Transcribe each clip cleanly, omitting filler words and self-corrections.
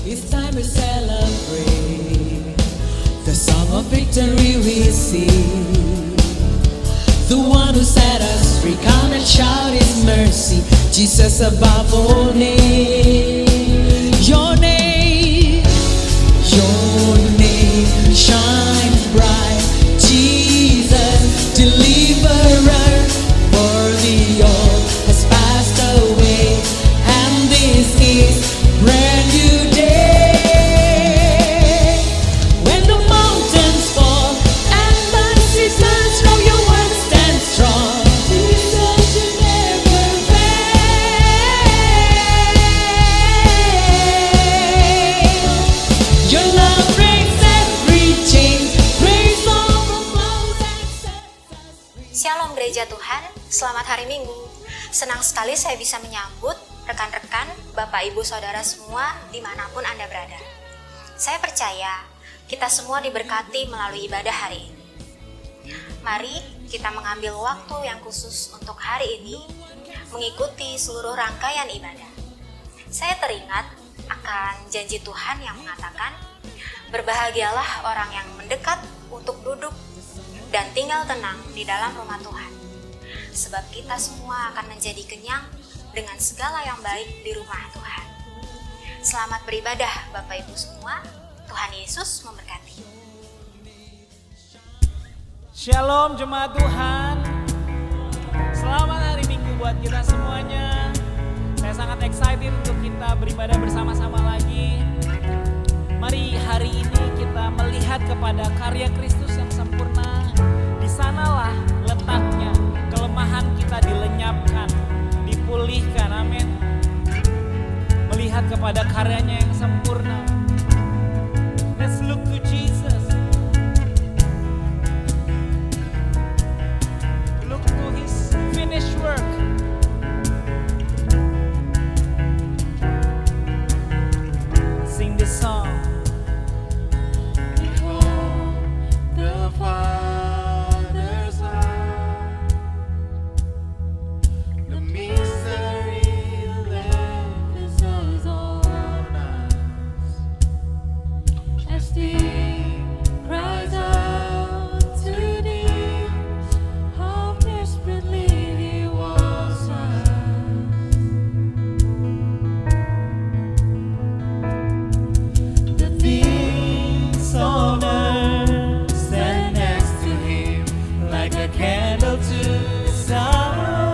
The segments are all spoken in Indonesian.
It's time to celebrate the song of victory we sing. The one who set us free, come and shout His mercy. Jesus above all names. Your name shines bright. Jesus, deliverer, for the old has passed away, and this is brand new day. When the mountains fall and the seasons roll, your word stands strong. Jesus, you never fail. Your love breaks every chain, grace overflows and sets us free. Shalom Gereja Tuhan, selamat hari Minggu. Senang sekali saya bisa menyambut rekan-rekan, Bapak Ibu Saudara semua dimanapun Anda berada. Saya percaya kita semua diberkati melalui ibadah hari ini. Mari kita mengambil waktu yang khusus untuk hari ini mengikuti seluruh rangkaian ibadah. Saya teringat akan janji Tuhan yang mengatakan, berbahagialah orang yang mendekat untuk duduk dan tinggal tenang di dalam rumah Tuhan. Sebab kita semua akan menjadi kenyang dengan segala yang baik di rumah Tuhan. Selamat beribadah Bapak Ibu semua. Tuhan Yesus memberkati. Shalom jemaat Tuhan. Selamat hari Minggu buat kita semuanya. Saya sangat excited untuk kita beribadah bersama-sama lagi. Mari hari ini kita melihat kepada karya Kristus yang sempurna. Di sanalah letaknya kelemahan kita dilenyapkan, dipulihkan, amin. Melihat kepada karyanya yang sempurna. Let's look to Jesus. Look to His finished work. Sing this song. Behold the Father's heart, the mystery left is on us. As He cries out to Thee, how desperately He wants us. The things on earth stand next to Him like a candle to the sun.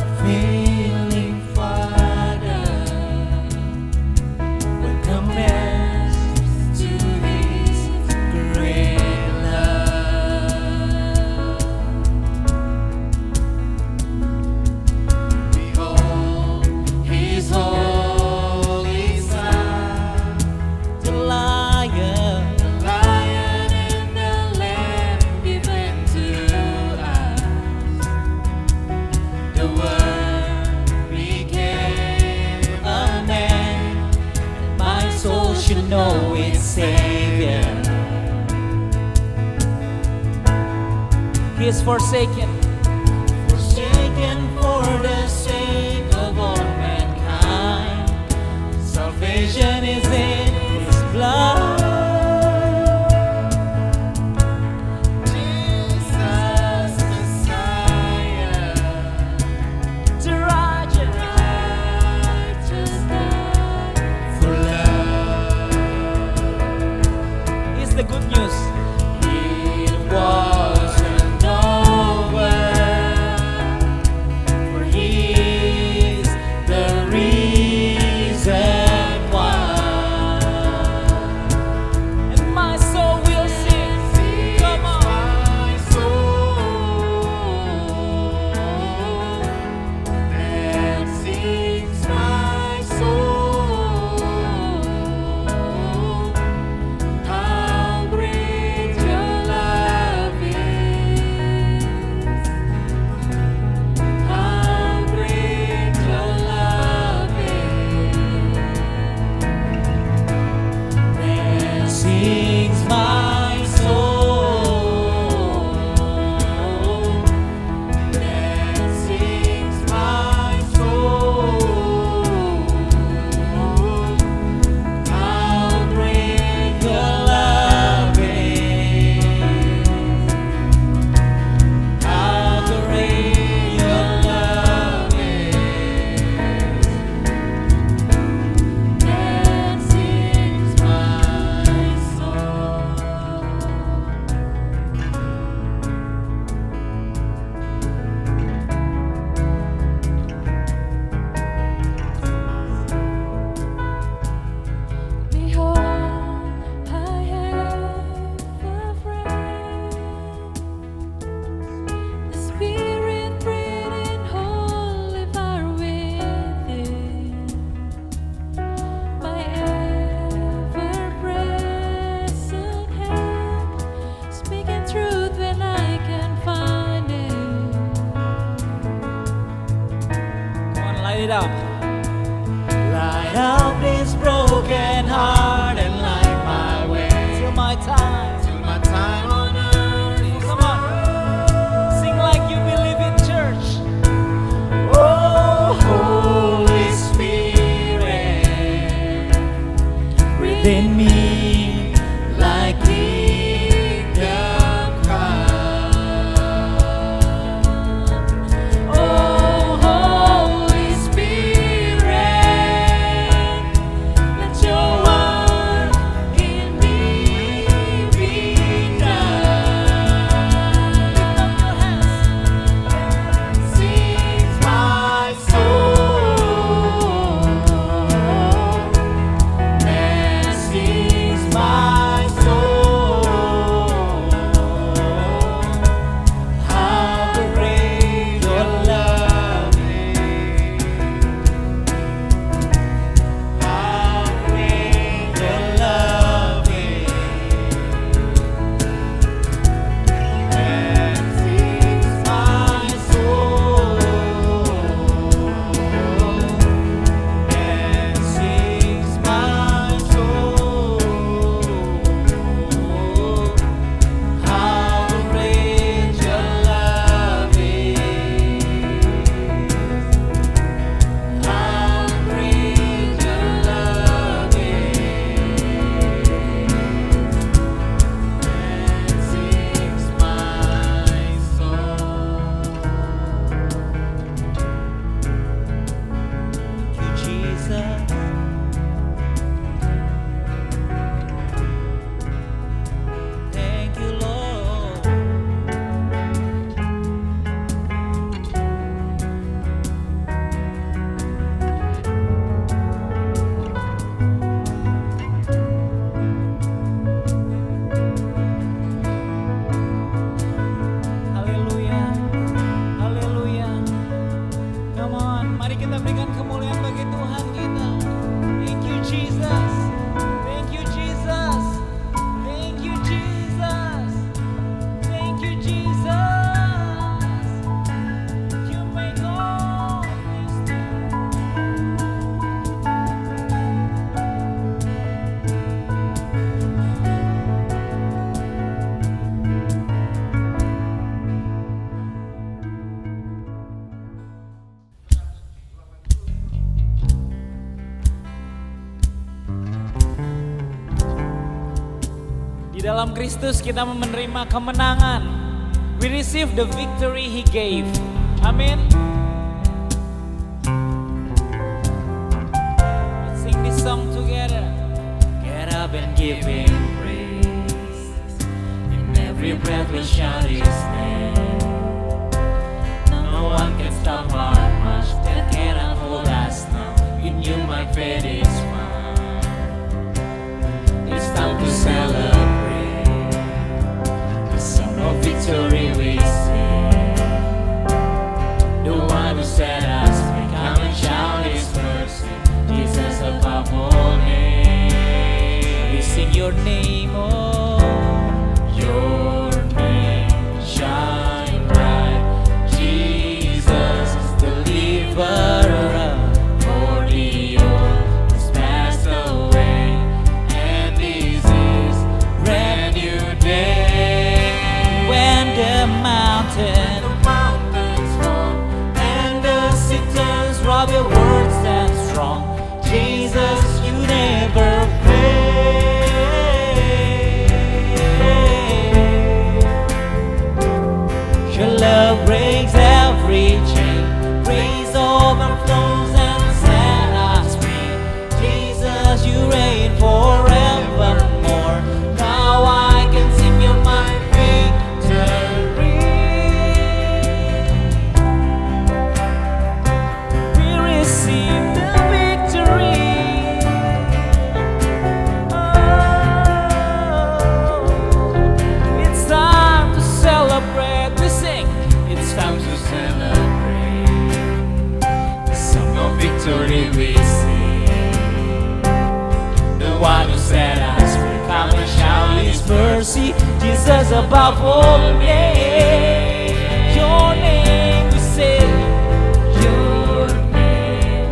Unfailing Father welcome us to His great love. Behold His holy Son, The Lion. the Lion and the Lamb given to us. The Word became a man, My soul should know its Savior. He is forsaken. forsaken for the sake of all mankind. Salvation is in His blood. Jesus Messiah, The righteous. righteous God for love. Is the good news. It wasn't over it up. Light up this broken heart and light my way till my time on earth is come on. Sing like you believe in church. Oh, Holy Spirit, within me, like kingdom come. Oh, Holy Spirit, let your work in me be done. Lift up your hands. Sings my soul, and sings my soul. How great your love is. How great your love is. And sings my soul. And sings my soul. How great your love is. How great your love is. And sings my soul. Thank you, Jesus. Thank you, Lord. Haleluya. Haleluya. Come on, mari kita berikan kemuliaan bagi Tuhan kita. Thank you, Jesus. Thank you, Jesus. Thank you, Jesus. Thank you, Jesus. You make all things new. Di dalam Kristus kita menerima kemenangan. We receive the victory He gave. Amin. Let's sing this song together. Get up and give Him praise. In every breath we shout His name. No one can stop our march. That cannot hold us now. In You my faith is found. It's time to celebrate. The song of victory we sing. The one who set us free. Come and shout His mercy. Jesus above all names. We sing Your name, oh. Your name shine bright. Jesus, deliverer. For the old has passed away, and this is brand new day. When the mountains fall and the citizens rob Your word stand strong. Jesus, You never fail. Your love breaks every chain. Grace overflows and set us free. Jesus, You reign forevermore. Now I can sing You my victory. We receive the victory. Oh, it's time to celebrate. We sing. It's time to celebrate. The song of victory we sing. The one who set us free. Come and shout His mercy. Jesus above all names. Your name we say. Your name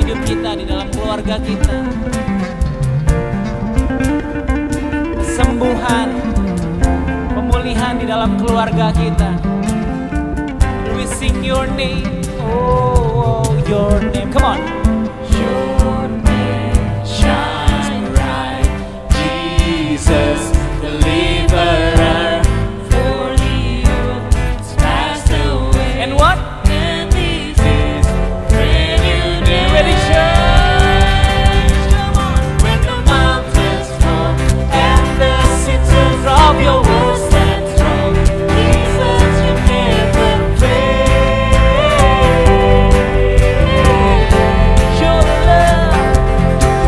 hidup kita, di dalam keluarga kita. Kesembuhan, pemulihan di dalam keluarga kita. We sing your name, oh, your name, come on. Your name shines bright, Jesus, deliverer. For the old has passed away, And what? and this is brand new day. Ready, church? Come on. When the mountains fall and the citizens of your world stand strong, Jesus, you never fail. Your love.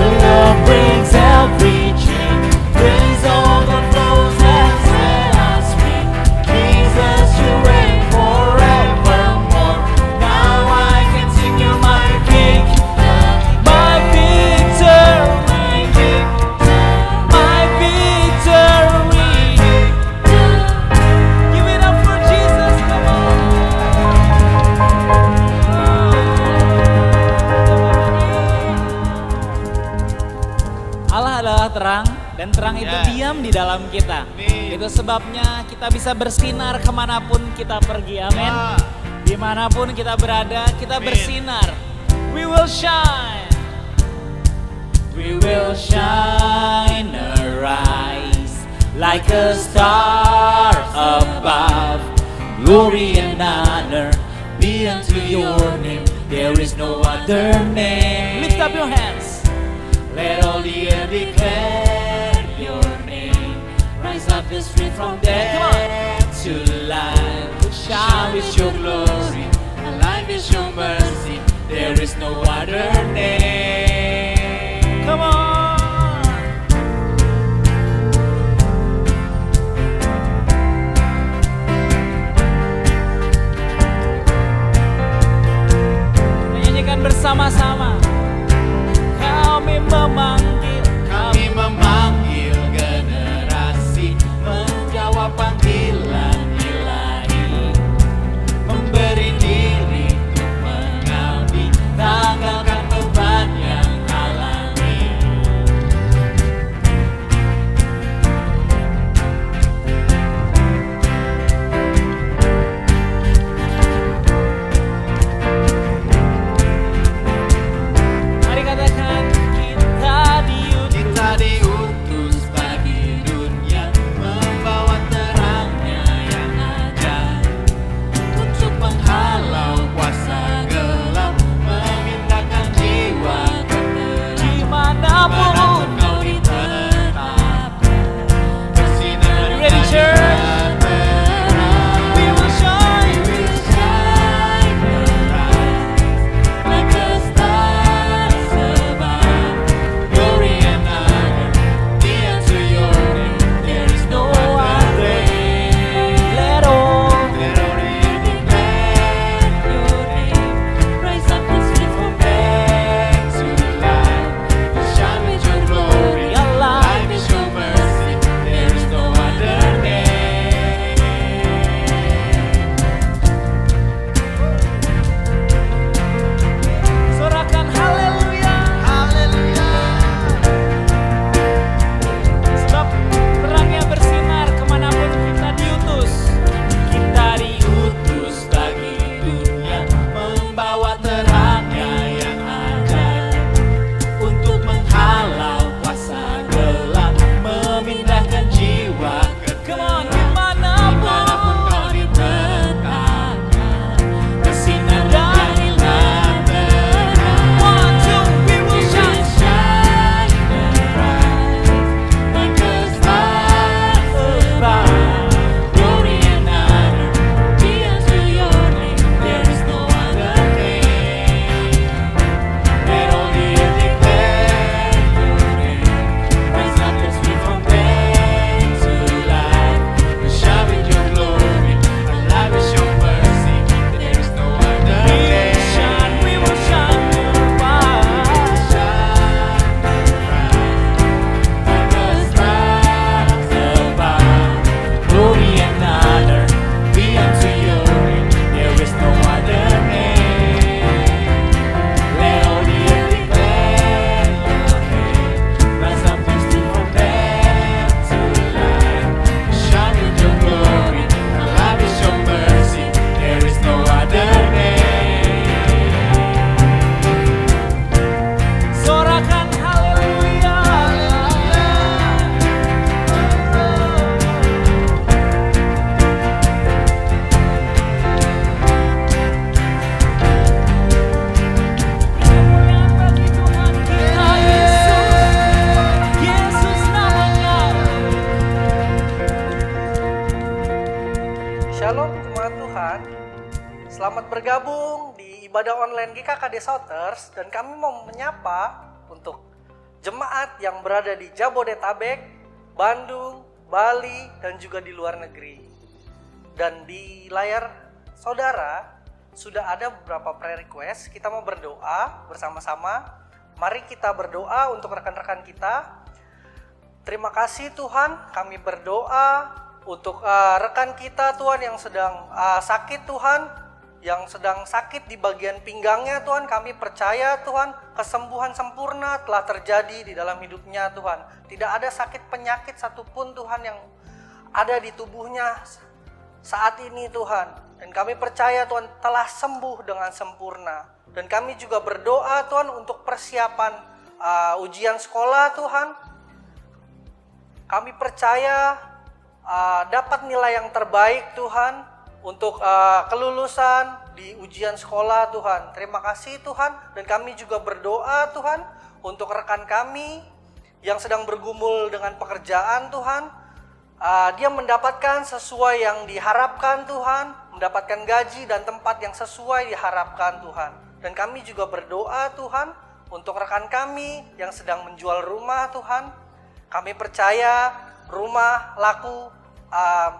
Your love breaks every chain, grace overflows and set us free. Jesus, you reign forevermore. Now I can sing you my King, My victor, my King. my victory. Give it up for Jesus, come on. Allah adalah terang dan terang itu diam di dalam kita. Itu sebabnya kita bisa bersinar kemanapun kita pergi, amin. Dimanapun kita berada, kita bersinar. We will shine. We will shine, arise like a star above. Glory and honor be unto your name. There is no other name. Lift up your hands. Let all the earth declare your name. Rise up the street from death to life. Shine with your glory. Alive is your mercy. There is no other name. Come on. Nyanyikan bersama-sama. Kami memanggil, Kami memanggil generasi, menjawab panggilan ilahi, memberi diri untuk mengabdi, tanggalkan beban jemaat Tuhan. Selamat bergabung di ibadah online GKKD Souters dan kami mau menyapa untuk jemaat yang berada di Jabodetabek, Bandung, Bali, dan juga di luar negeri. Dan di layar saudara sudah ada beberapa prayer request. Kita mau berdoa bersama-sama. Mari kita berdoa untuk rekan-rekan kita. Terima kasih Tuhan, kami berdoa untuk rekan kita Tuhan yang sedang sakit Tuhan, yang sedang sakit di bagian pinggangnya Tuhan. Kami percaya Tuhan, kesembuhan sempurna telah terjadi di dalam hidupnya Tuhan. Tidak ada sakit penyakit satupun Tuhan yang ada di tubuhnya saat ini Tuhan. Dan kami percaya Tuhan telah sembuh dengan sempurna. Dan kami juga berdoa Tuhan untuk persiapan ujian sekolah Tuhan. Kami percaya dapat nilai yang terbaik Tuhan untuk kelulusan di ujian sekolah Tuhan. Terima kasih Tuhan. Dan kami juga berdoa Tuhan untuk rekan kami yang sedang bergumul dengan pekerjaan Tuhan. Dia mendapatkan sesuai yang diharapkan Tuhan, mendapatkan gaji dan tempat yang sesuai diharapkan Tuhan. Dan kami juga berdoa Tuhan untuk rekan kami yang sedang menjual rumah Tuhan. Kami percaya rumah laku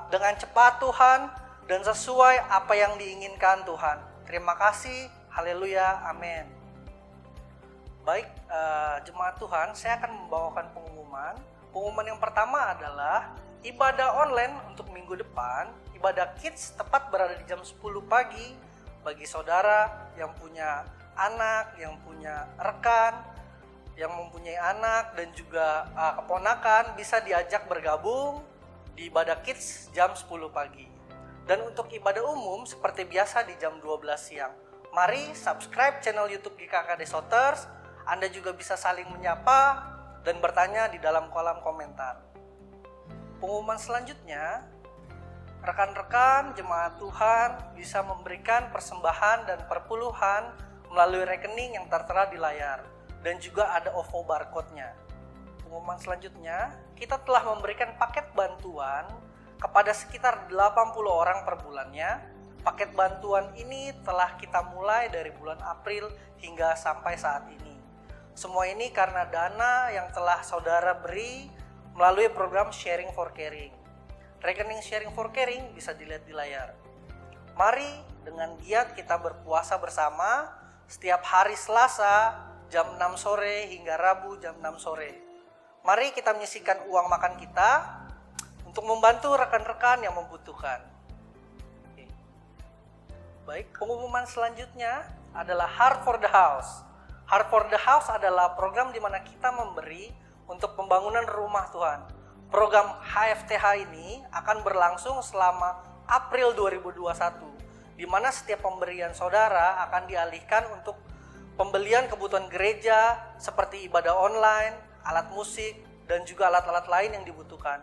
dengan cepat Tuhan dan sesuai apa yang diinginkan Tuhan. Terima kasih, haleluya, amin. Baik, jemaat Tuhan, saya akan membawakan pengumuman. Pengumuman yang pertama adalah ibadah online untuk minggu depan, ibadah kids tepat berada di jam 10 pagi. Bagi saudara yang punya anak, yang punya rekan, yang mempunyai anak dan juga keponakan, bisa diajak bergabung di ibadah kids jam 10 pagi. Dan untuk ibadah umum seperti biasa di jam 12 siang. Mari subscribe channel YouTube GKKD Souters. Anda juga bisa saling menyapa dan bertanya di dalam kolom komentar. Pengumuman selanjutnya, rekan-rekan jemaat Tuhan bisa memberikan persembahan dan perpuluhan melalui rekening yang tertera di layar. Dan juga ada OVO barcode-nya. Pengumuman selanjutnya, kita telah memberikan paket bantuan kepada sekitar 80 orang per bulannya. Paket bantuan ini telah kita mulai dari bulan April hingga sampai saat ini. Semua ini karena dana yang telah saudara beri melalui program Sharing for Caring. Rekening Sharing for Caring bisa dilihat di layar. Mari dengan giat kita berpuasa bersama setiap hari Selasa jam 6 sore hingga Rabu jam 6 sore. Mari kita menyisihkan uang makan kita untuk membantu rekan-rekan yang membutuhkan. Oke. Baik, pengumuman selanjutnya adalah Heart for the House. Heart for the House adalah program di mana kita memberi untuk pembangunan rumah Tuhan. Program HFTH ini akan berlangsung selama April 2021, di mana setiap pemberian saudara akan dialihkan untuk pembelian kebutuhan gereja seperti ibadah online, alat musik, dan juga alat-alat lain yang dibutuhkan.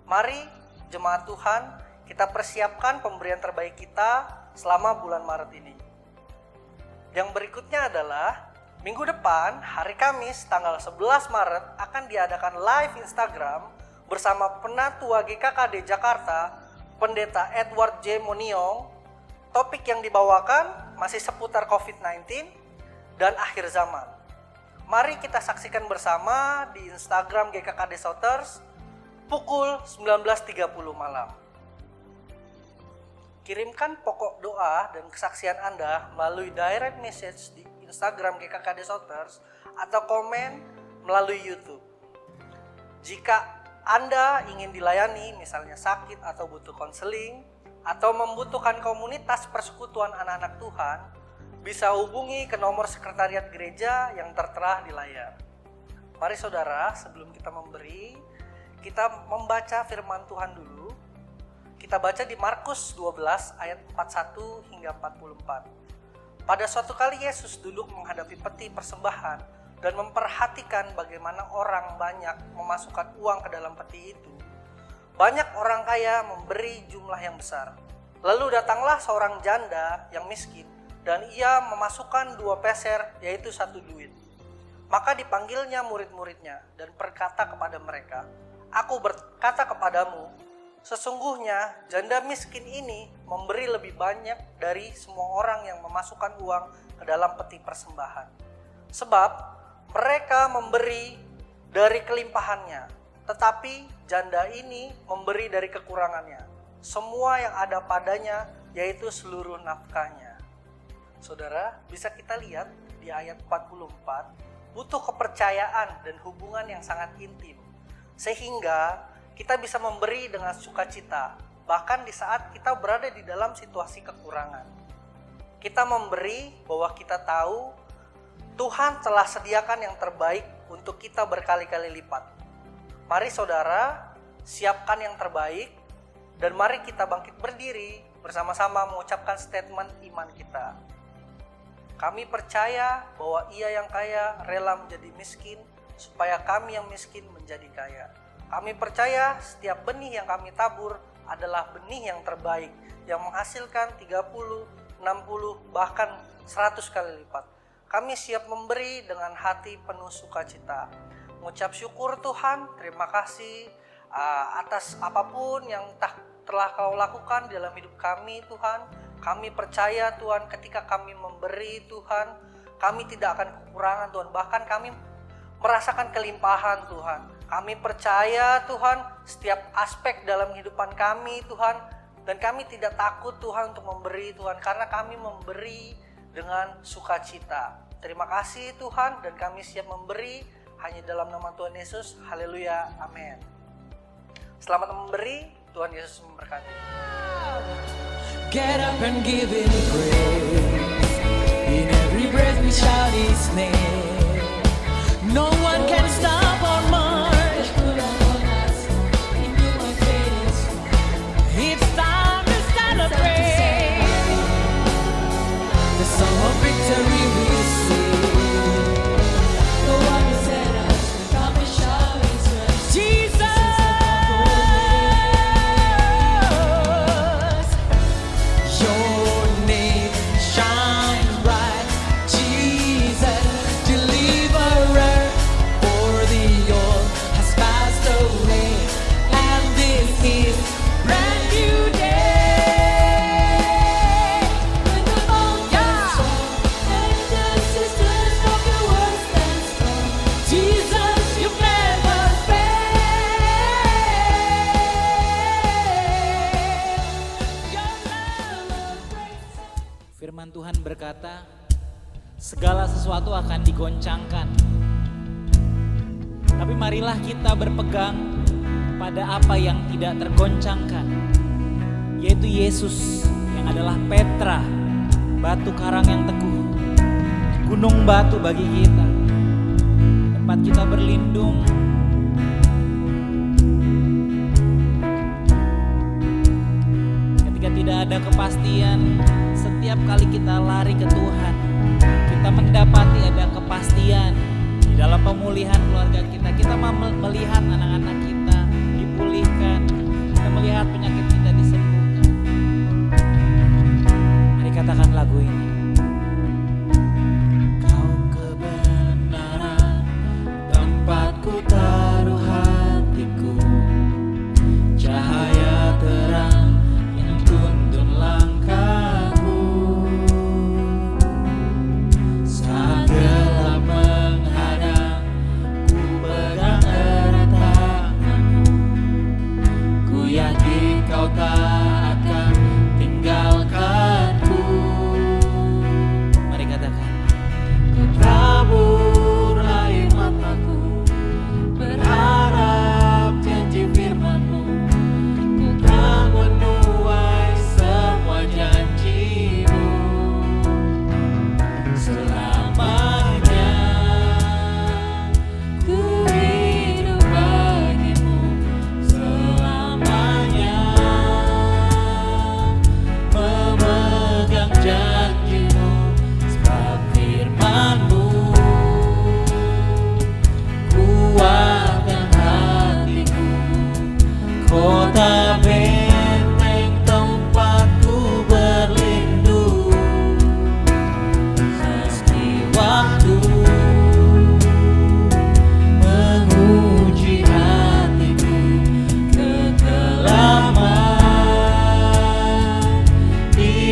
Mari jemaat Tuhan, kita persiapkan pemberian terbaik kita selama bulan Maret ini. Yang berikutnya adalah minggu depan, hari Kamis, tanggal 11 Maret, akan diadakan live Instagram bersama Penatua GKKD Jakarta, Pendeta Edward J. Moniong. Topik yang dibawakan masih seputar COVID-19 dan akhir zaman. Mari kita saksikan bersama di Instagram GKKD Souters pukul 19.30 malam. Kirimkan pokok doa dan kesaksian Anda melalui direct message di Instagram GKKD Souters atau komen melalui YouTube. Jika Anda ingin dilayani, misalnya sakit atau butuh konseling, atau membutuhkan komunitas persekutuan anak-anak Tuhan, bisa hubungi ke nomor sekretariat gereja yang tertera di layar. Mari saudara, sebelum kita memberi, kita membaca firman Tuhan dulu. Kita baca di Markus 12 ayat 41 hingga 44. Pada suatu kali Yesus duduk menghadapi peti persembahan dan memperhatikan bagaimana orang banyak memasukkan uang ke dalam peti itu. Banyak orang kaya memberi jumlah yang besar. Lalu datanglah seorang janda yang miskin dan ia memasukkan 2 peser, yaitu 1 duit. Maka dipanggilnya murid-muridnya dan berkata kepada mereka, "Aku berkata kepadamu, Sesungguhnya janda miskin ini memberi lebih banyak dari semua orang yang memasukkan uang ke dalam peti persembahan. Sebab mereka memberi dari kelimpahannya, tetapi janda ini memberi dari kekurangannya, semua yang ada padanya, yaitu seluruh nafkahnya. Saudara, bisa kita lihat di ayat 44, butuh kepercayaan dan hubungan yang sangat intim, sehingga kita bisa memberi dengan sukacita, bahkan di saat kita berada di dalam situasi kekurangan. Kita memberi bahwa kita tahu Tuhan telah sediakan yang terbaik untuk kita berkali-kali lipat. Mari saudara, siapkan yang terbaik, dan mari kita bangkit berdiri bersama-sama mengucapkan statement iman kita. Kami percaya bahwa Ia yang kaya rela menjadi miskin, supaya kami yang miskin menjadi kaya. Kami percaya setiap benih yang kami tabur adalah benih yang terbaik, yang menghasilkan 30, 60, bahkan 100 kali lipat. Kami siap memberi dengan hati penuh sukacita. Mengucap syukur Tuhan, terima kasih atas apapun yang telah Kau lakukan di dalam hidup kami Tuhan. Kami percaya Tuhan, ketika kami memberi Tuhan, kami tidak akan kekurangan Tuhan, bahkan kami merasakan kelimpahan Tuhan. Kami percaya Tuhan setiap aspek dalam kehidupan kami Tuhan, dan kami tidak takut Tuhan untuk memberi Tuhan, karena kami memberi dengan sukacita. Terima kasih Tuhan, dan kami siap memberi hanya dalam nama Tuhan Yesus. Haleluya, amin. Selamat memberi, Tuhan Yesus memberkati. Get up and give Him praise. In every breath we shout His name. No one can stop our march. It's time to celebrate. The song of victory we sing. The one who set us free, come and shout His mercy. Jesus, Your name shine bright. Jesus, deliverer, for the old has passed away, and this is brand new day. When the mountains fall and the sisters of your words stand strong, Jesus, you never fail. Your love breaks. Firman Tuhan berkata, segala sesuatu akan digoncangkan. Tapi marilah kita berpegang pada apa yang tidak tergoncangkan, yaitu Yesus yang adalah Petra, batu karang yang teguh, gunung batu bagi kita, tempat kita berlindung. Ketika tidak ada kepastian, setiap kali kita lari ke Tuhan, kita mendapati ada kepastian di dalam pemulihan keluarga kita. Kita melihat anak-anak kita dipulihkan, kita melihat penyakit kita disembuhkan. Mari katakan lagu ini. Kau kebenaran, tempatku taruh hatiku, cahaya terang yang tuntun langkahku. Saat gelap menghadang, ku pegang erat tanganmu. Ku yakin Kau tak akan tinggalkanku.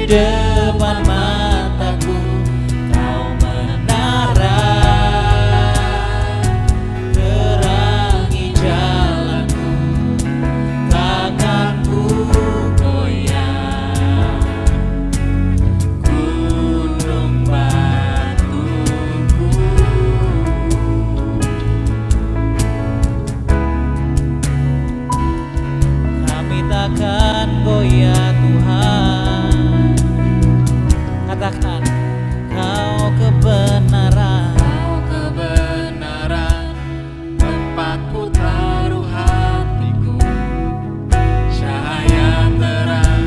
depan mataku Kau menerangi terangi jalanku, takkan ku goyah. Gunung batuku, kami takkan goyah Tuhan. Katakan, Kau kebenaran, tempatku taruh hatiku, cahaya terang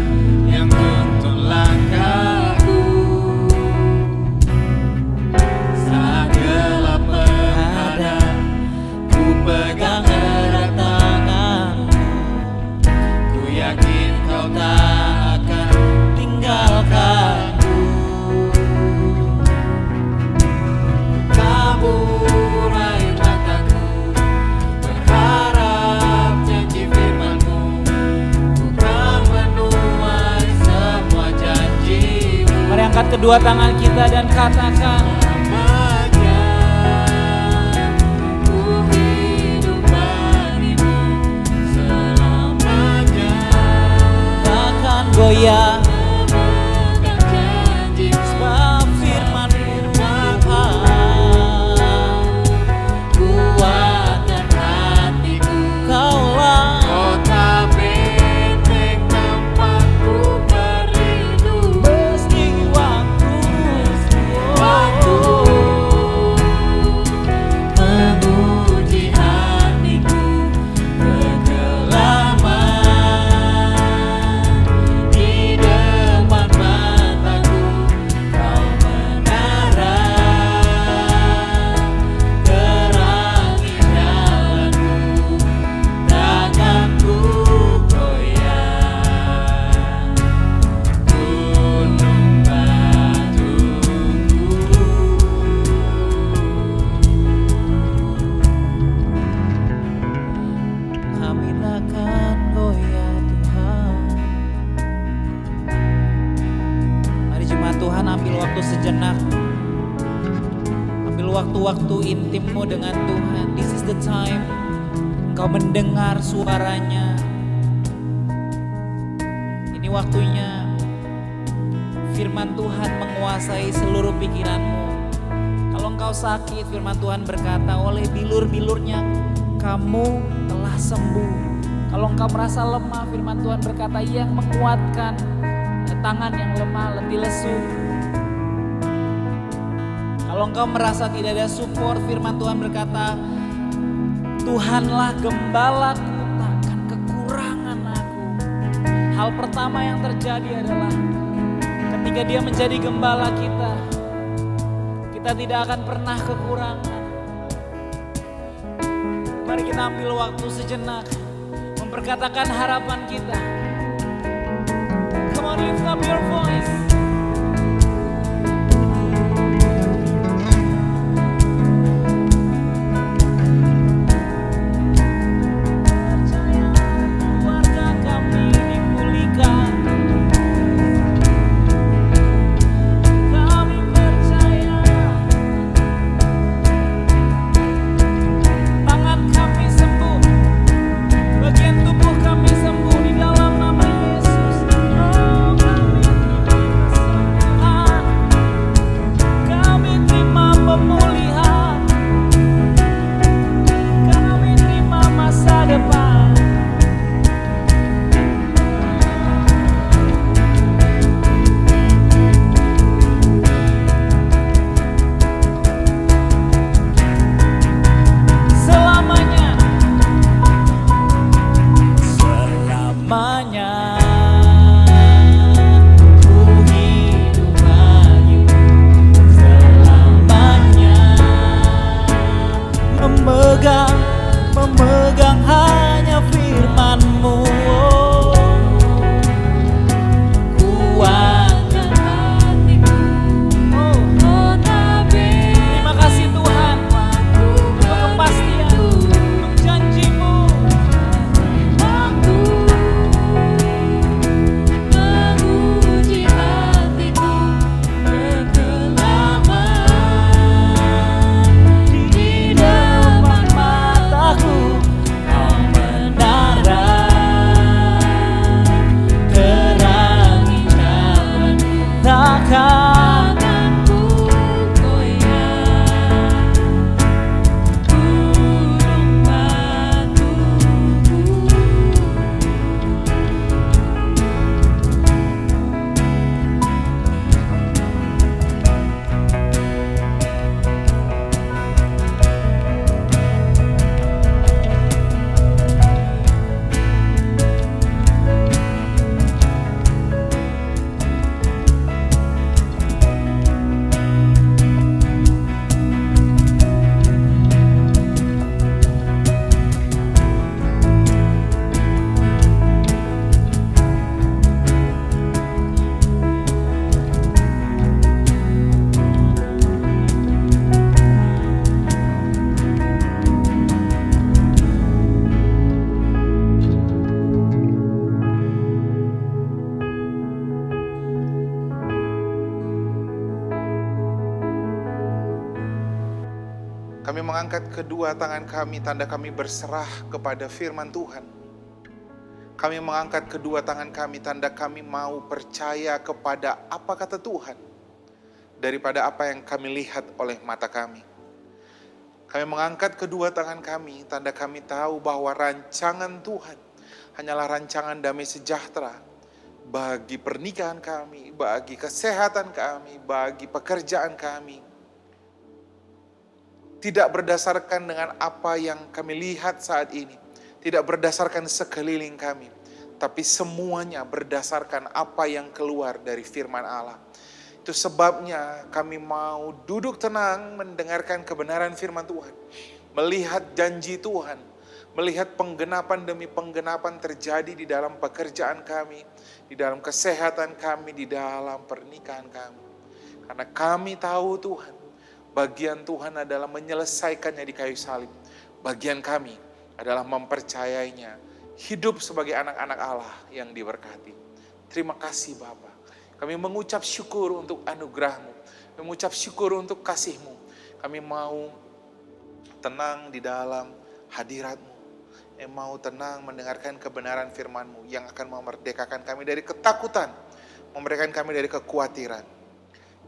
yang tuntun langkahku. Saat gelap menghadap, ku pegang erat tanganmu, ku yakin Kau tak akan tinggalkanku. Tabur air mataku, berharap janji firman-Mu, ku kan menuai semua janji-Mu. Mari angkat kedua tangan kita dan katakan, Selamanya ku hidup bagimu, selamanya takkan goyah. memegang janji-Mu. Sebab firman-Mu Tuhan, Kuatkan hatiku, Kaulah kota benteng tempatku berlindung. meski waktu Menguji hatiku kegelapan, di depan mataku Kau menerangi terangi jalanku, takkan ku goyah. Gunung batuku, kami takkan goyah Tuhan. Mari jemaat Tuhan, ambil waktu sejenak. Ambil waktu-waktu intimmu dengan Tuhan. This is the time engkau mendengar suaranya. Ini waktunya firman Tuhan menguasai seluruh pikiranmu. Kalau engkau sakit, firman Tuhan berkata, oleh bilur-bilurnya kamu telah sembuh. Kalau engkau merasa lemah, firman Tuhan berkata, yang menguatkan tangan yang lemah, letih lesu. Kalau engkau merasa tidak ada support, firman Tuhan berkata, Tuhanlah gembalaku, takkan kekurangan aku. Hal pertama yang terjadi adalah ketika Dia menjadi gembala kita tidak akan pernah kekurangan. Mari kita ambil waktu sejenak memperkatakan harapan kita. Come on, lift up your voice. Keluarga kami dipulihkan. Kami percaya tangan kami sembuh, bagian tubuh kami sembuh di dalam nama Yesus. Oh, kami Kami mengangkat kedua tangan kami, tanda kami berserah kepada firman Tuhan. Kami mengangkat kedua tangan kami, tanda kami mau percaya kepada apa kata Tuhan, daripada apa yang kami lihat oleh mata kami. Kami mengangkat kedua tangan kami, tanda kami tahu bahwa rancangan Tuhan hanyalah rancangan damai sejahtera bagi pernikahan kami, bagi kesehatan kami, bagi pekerjaan kami. Tidak berdasarkan dengan apa yang kami lihat saat ini. Tidak berdasarkan sekeliling kami. Tapi semuanya berdasarkan apa yang keluar dari firman Allah. Itu sebabnya kami mau duduk tenang mendengarkan kebenaran firman Tuhan. Melihat janji Tuhan. Melihat penggenapan demi penggenapan terjadi di dalam pekerjaan kami. Di dalam kesehatan kami, di dalam pernikahan kami. Karena kami tahu Tuhan. Bagian Tuhan adalah menyelesaikannya di kayu salib. Bagian kami adalah mempercayainya. Hidup sebagai anak-anak Allah yang diberkati. Terima kasih Bapa. Kami mengucap syukur untuk anugerah-Mu. Mengucap syukur untuk kasih-Mu. Kami mau tenang di dalam hadirat-Mu. Mau tenang mendengarkan kebenaran firman-Mu yang akan memerdekakan kami dari ketakutan. Memerdekakan kami dari kekhawatiran.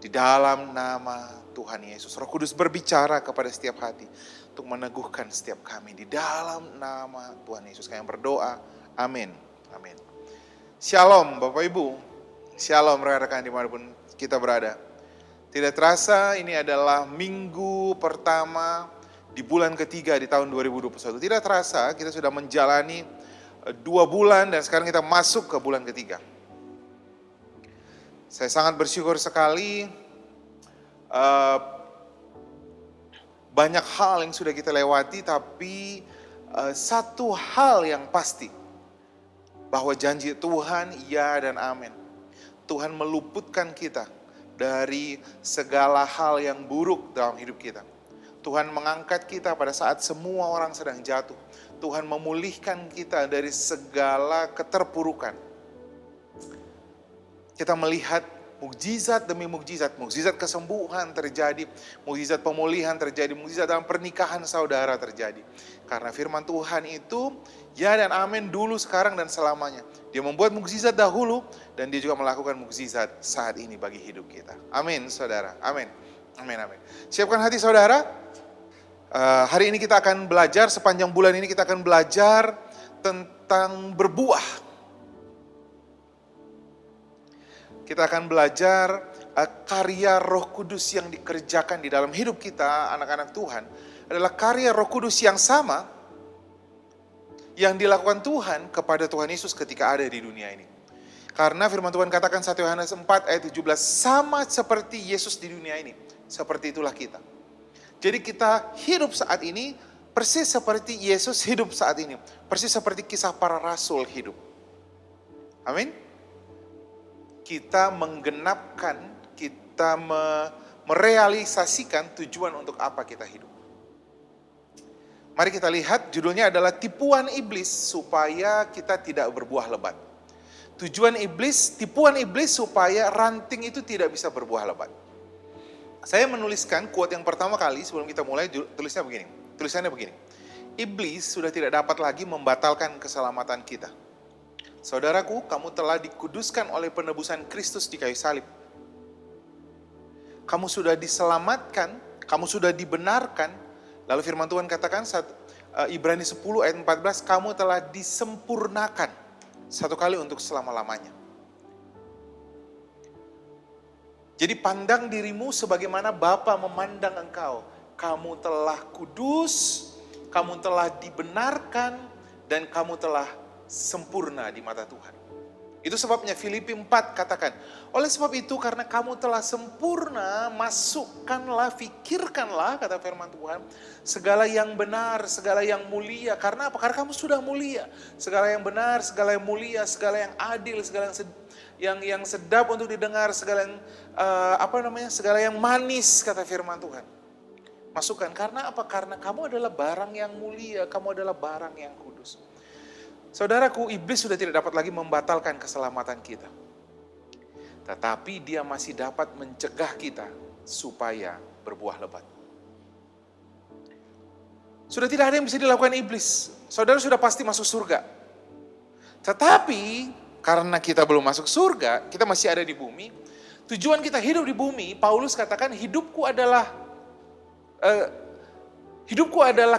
Di dalam nama Tuhan Yesus, Roh Kudus berbicara kepada setiap hati untuk meneguhkan setiap kami. Di dalam nama Tuhan Yesus kami berdoa. Amin. Amin. Shalom Bapak Ibu. Shalom rekan-rekan dimanapun kita berada. Tidak terasa ini adalah minggu pertama di bulan ketiga di tahun 2021. Tidak terasa kita sudah menjalani 2 bulan dan sekarang kita masuk ke bulan ketiga. Saya sangat bersyukur sekali banyak hal yang sudah kita lewati, tapi satu hal yang pasti, bahwa janji Tuhan ya dan amin. Tuhan meluputkan kita dari segala hal yang buruk dalam hidup kita. Tuhan mengangkat kita pada saat semua orang sedang jatuh. Tuhan memulihkan kita dari segala keterpurukan. Kita melihat mukjizat demi mukjizat, mukjizat kesembuhan terjadi, mukjizat pemulihan terjadi, mukjizat dalam pernikahan saudara terjadi. Karena firman Tuhan itu ya dan amin dulu, sekarang dan selamanya. Dia membuat mukjizat dahulu dan dia juga melakukan mukjizat saat ini bagi hidup kita. Amin saudara, amin. Amin, amin. Siapkan hati saudara. Hari ini kita akan belajar, sepanjang bulan ini kita akan belajar tentang berbuah. Kita akan belajar karya Roh Kudus yang dikerjakan di dalam hidup kita, anak-anak Tuhan. Adalah karya Roh Kudus yang sama yang dilakukan Tuhan kepada Tuhan Yesus ketika ada di dunia ini. Karena firman Tuhan katakan 1 Yohanes 4 ayat 17, sama seperti Yesus di dunia ini, seperti itulah kita. Jadi kita hidup saat ini persis seperti Yesus hidup saat ini. Persis seperti kisah para rasul hidup. Amin. Kita menggenapkan, kita merealisasikan tujuan untuk apa kita hidup. Mari kita lihat, judulnya adalah tipuan iblis supaya kita tidak berbuah lebat. Tujuan iblis, tipuan iblis supaya ranting itu tidak bisa berbuah lebat. Saya menuliskan quote yang pertama kali sebelum kita mulai, tulisannya begini. Iblis sudah tidak dapat lagi membatalkan keselamatan kita. Saudaraku, kamu telah dikuduskan oleh penebusan Kristus di kayu salib. Kamu sudah diselamatkan, kamu sudah dibenarkan. Lalu firman Tuhan katakan, Ibrani 10 ayat 14, kamu telah disempurnakan satu kali untuk selama-lamanya. Jadi pandang dirimu sebagaimana Bapa memandang engkau. Kamu telah kudus, kamu telah dibenarkan, dan kamu telah sempurna di mata Tuhan. Itu sebabnya Filipi 4 katakan, oleh sebab itu karena kamu telah sempurna, masukkanlah, fikirkanlah, kata firman Tuhan, segala yang benar, segala yang mulia. Karena apa? Karena kamu sudah mulia. Segala yang benar, segala yang mulia, segala yang adil, segala yang sedap untuk didengar, segala yang segala yang manis, kata firman Tuhan. Masukkan, karena apa? Karena kamu adalah barang yang mulia, kamu adalah barang yang kudus. Saudaraku, iblis sudah tidak dapat lagi membatalkan keselamatan kita. Tetapi dia masih dapat mencegah kita supaya berbuah lebat. Sudah tidak ada yang bisa dilakukan iblis. Saudara sudah pasti masuk surga. Tetapi karena kita belum masuk surga, kita masih ada di bumi. Tujuan kita hidup di bumi, Paulus katakan hidupku adalah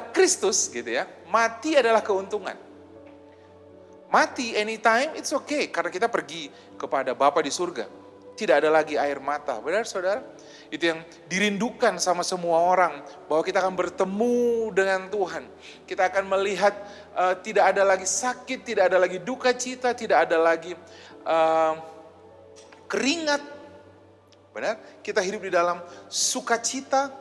Kristus gitu ya. Mati adalah keuntungan. Mati anytime it's okay karena kita pergi kepada Bapa di surga. Tidak ada lagi air mata. Benar saudara? Itu yang dirindukan sama semua orang. Bahwa kita akan bertemu dengan Tuhan. Kita akan melihat tidak ada lagi sakit, tidak ada lagi duka cita, tidak ada lagi keringat. Benar? Kita hidup di dalam sukacita.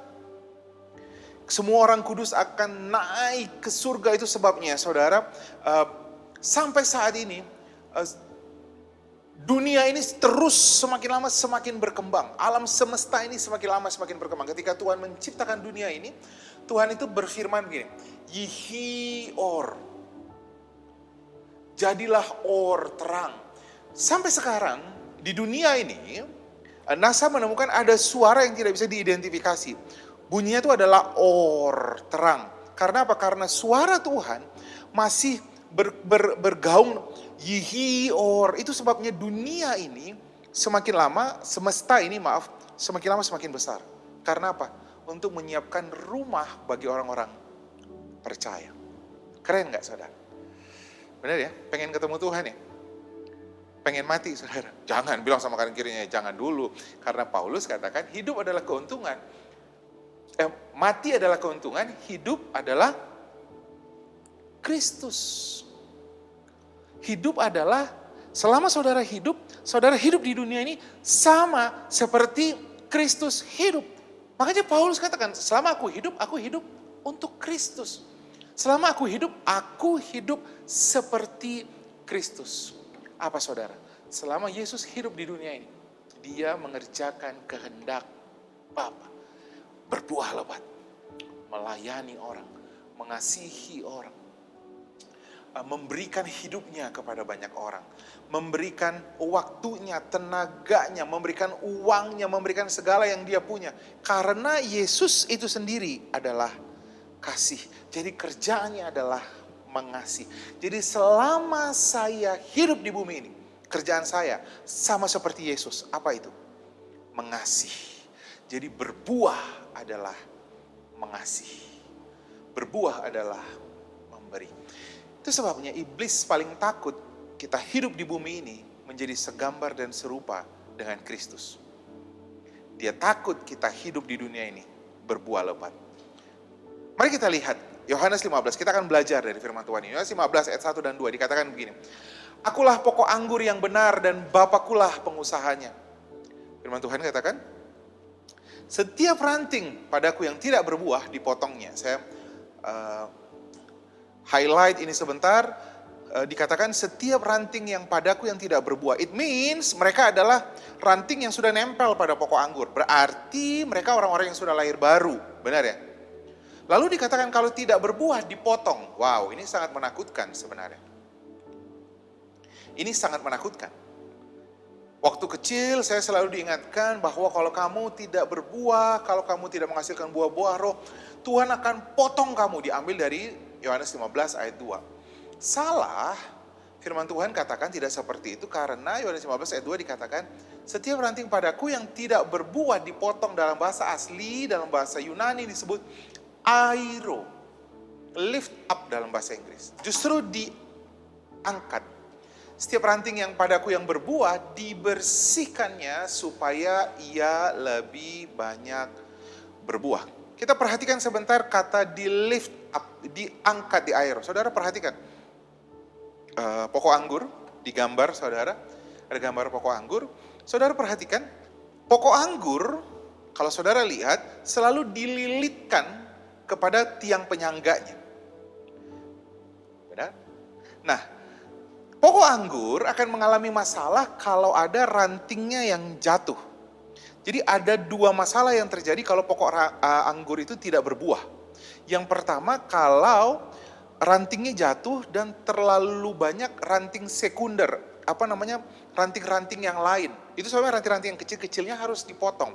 Semua orang kudus akan naik ke surga, itu sebabnya saudara. Sampai saat ini dunia ini terus semakin lama semakin berkembang. Alam semesta ini semakin lama semakin berkembang. Ketika Tuhan menciptakan dunia ini, Tuhan itu berfirman begini, Yihi or, jadilah or, terang. Sampai sekarang di dunia ini, NASA menemukan ada suara yang tidak bisa diidentifikasi. Bunyinya itu adalah or, terang. Karena apa? Karena suara Tuhan masih bergaung Yihi or. Itu sebabnya dunia ini semakin lama, semesta ini semakin lama semakin besar. Karena apa? Untuk menyiapkan rumah bagi orang-orang percaya. Keren gak saudara? Benar ya? Pengen ketemu Tuhan ya? Pengen mati saudara? Jangan bilang sama kanan kirinya, jangan dulu. Karena Paulus katakan hidup adalah keuntungan. Mati adalah keuntungan, hidup adalah Kristus. Hidup adalah, selama saudara hidup di dunia ini sama seperti Kristus hidup. Makanya Paulus katakan, selama aku hidup untuk Kristus. Selama aku hidup seperti Kristus. Apa saudara? Selama Yesus hidup di dunia ini, dia mengerjakan kehendak Bapa. Berbuah lebat, melayani orang, mengasihi orang, memberikan hidupnya kepada banyak orang, memberikan waktunya, tenaganya, memberikan uangnya, memberikan segala yang dia punya. Karena Yesus itu sendiri adalah kasih. Jadi kerjaannya adalah mengasihi. Jadi selama saya hidup di bumi ini, kerjaan saya sama seperti Yesus. Apa itu? Mengasihi. Jadi berbuah adalah mengasihi. Berbuah adalah memberi. Itu sebabnya iblis paling takut kita hidup di bumi ini menjadi segambar dan serupa dengan Kristus. Dia takut kita hidup di dunia ini berbuah lebat. Mari kita lihat Yohanes 15, kita akan belajar dari firman Tuhan ini. Yohanes 15 ayat 1 dan 2 dikatakan begini. Akulah pokok anggur yang benar dan Bapakulah pengusahanya. Firman Tuhan katakan, setiap ranting padaku yang tidak berbuah dipotongnya. Saya highlight ini sebentar. Dikatakan setiap ranting yang padaku yang tidak berbuah. It means mereka adalah ranting yang sudah nempel pada pokok anggur. Berarti mereka orang-orang yang sudah lahir baru. Benar ya? Lalu dikatakan kalau tidak berbuah dipotong. Wow, ini sangat menakutkan sebenarnya. Ini sangat menakutkan. Waktu kecil saya selalu diingatkan bahwa kalau kamu tidak berbuah, kalau kamu tidak menghasilkan buah-buah roh, Tuhan akan potong kamu. Diambil dari Yohanes 15 ayat 2. Salah, firman Tuhan katakan tidak seperti itu karena Yohanes 15 ayat 2 dikatakan, setiap ranting padaku yang tidak berbuah dipotong. Dalam bahasa asli, dalam bahasa Yunani disebut airo, lift up dalam bahasa Inggris. Justru diangkat. Setiap ranting yang padaku yang berbuah dibersihkannya supaya ia lebih banyak berbuah. Kita perhatikan sebentar kata di lift up, diangkat di air. Saudara perhatikan. Pokok anggur digambar saudara. Ada gambar pokok anggur. Saudara perhatikan. Pokok anggur kalau saudara lihat selalu dililitkan kepada tiang penyangganya. Benar? Nah, pokok anggur akan mengalami masalah kalau ada rantingnya yang jatuh. Jadi ada dua masalah yang terjadi kalau pokok anggur itu tidak berbuah. Yang pertama kalau rantingnya jatuh dan terlalu banyak ranting sekunder. Ranting-ranting yang lain. Itu sebabnya ranting-ranting yang kecil-kecilnya harus dipotong.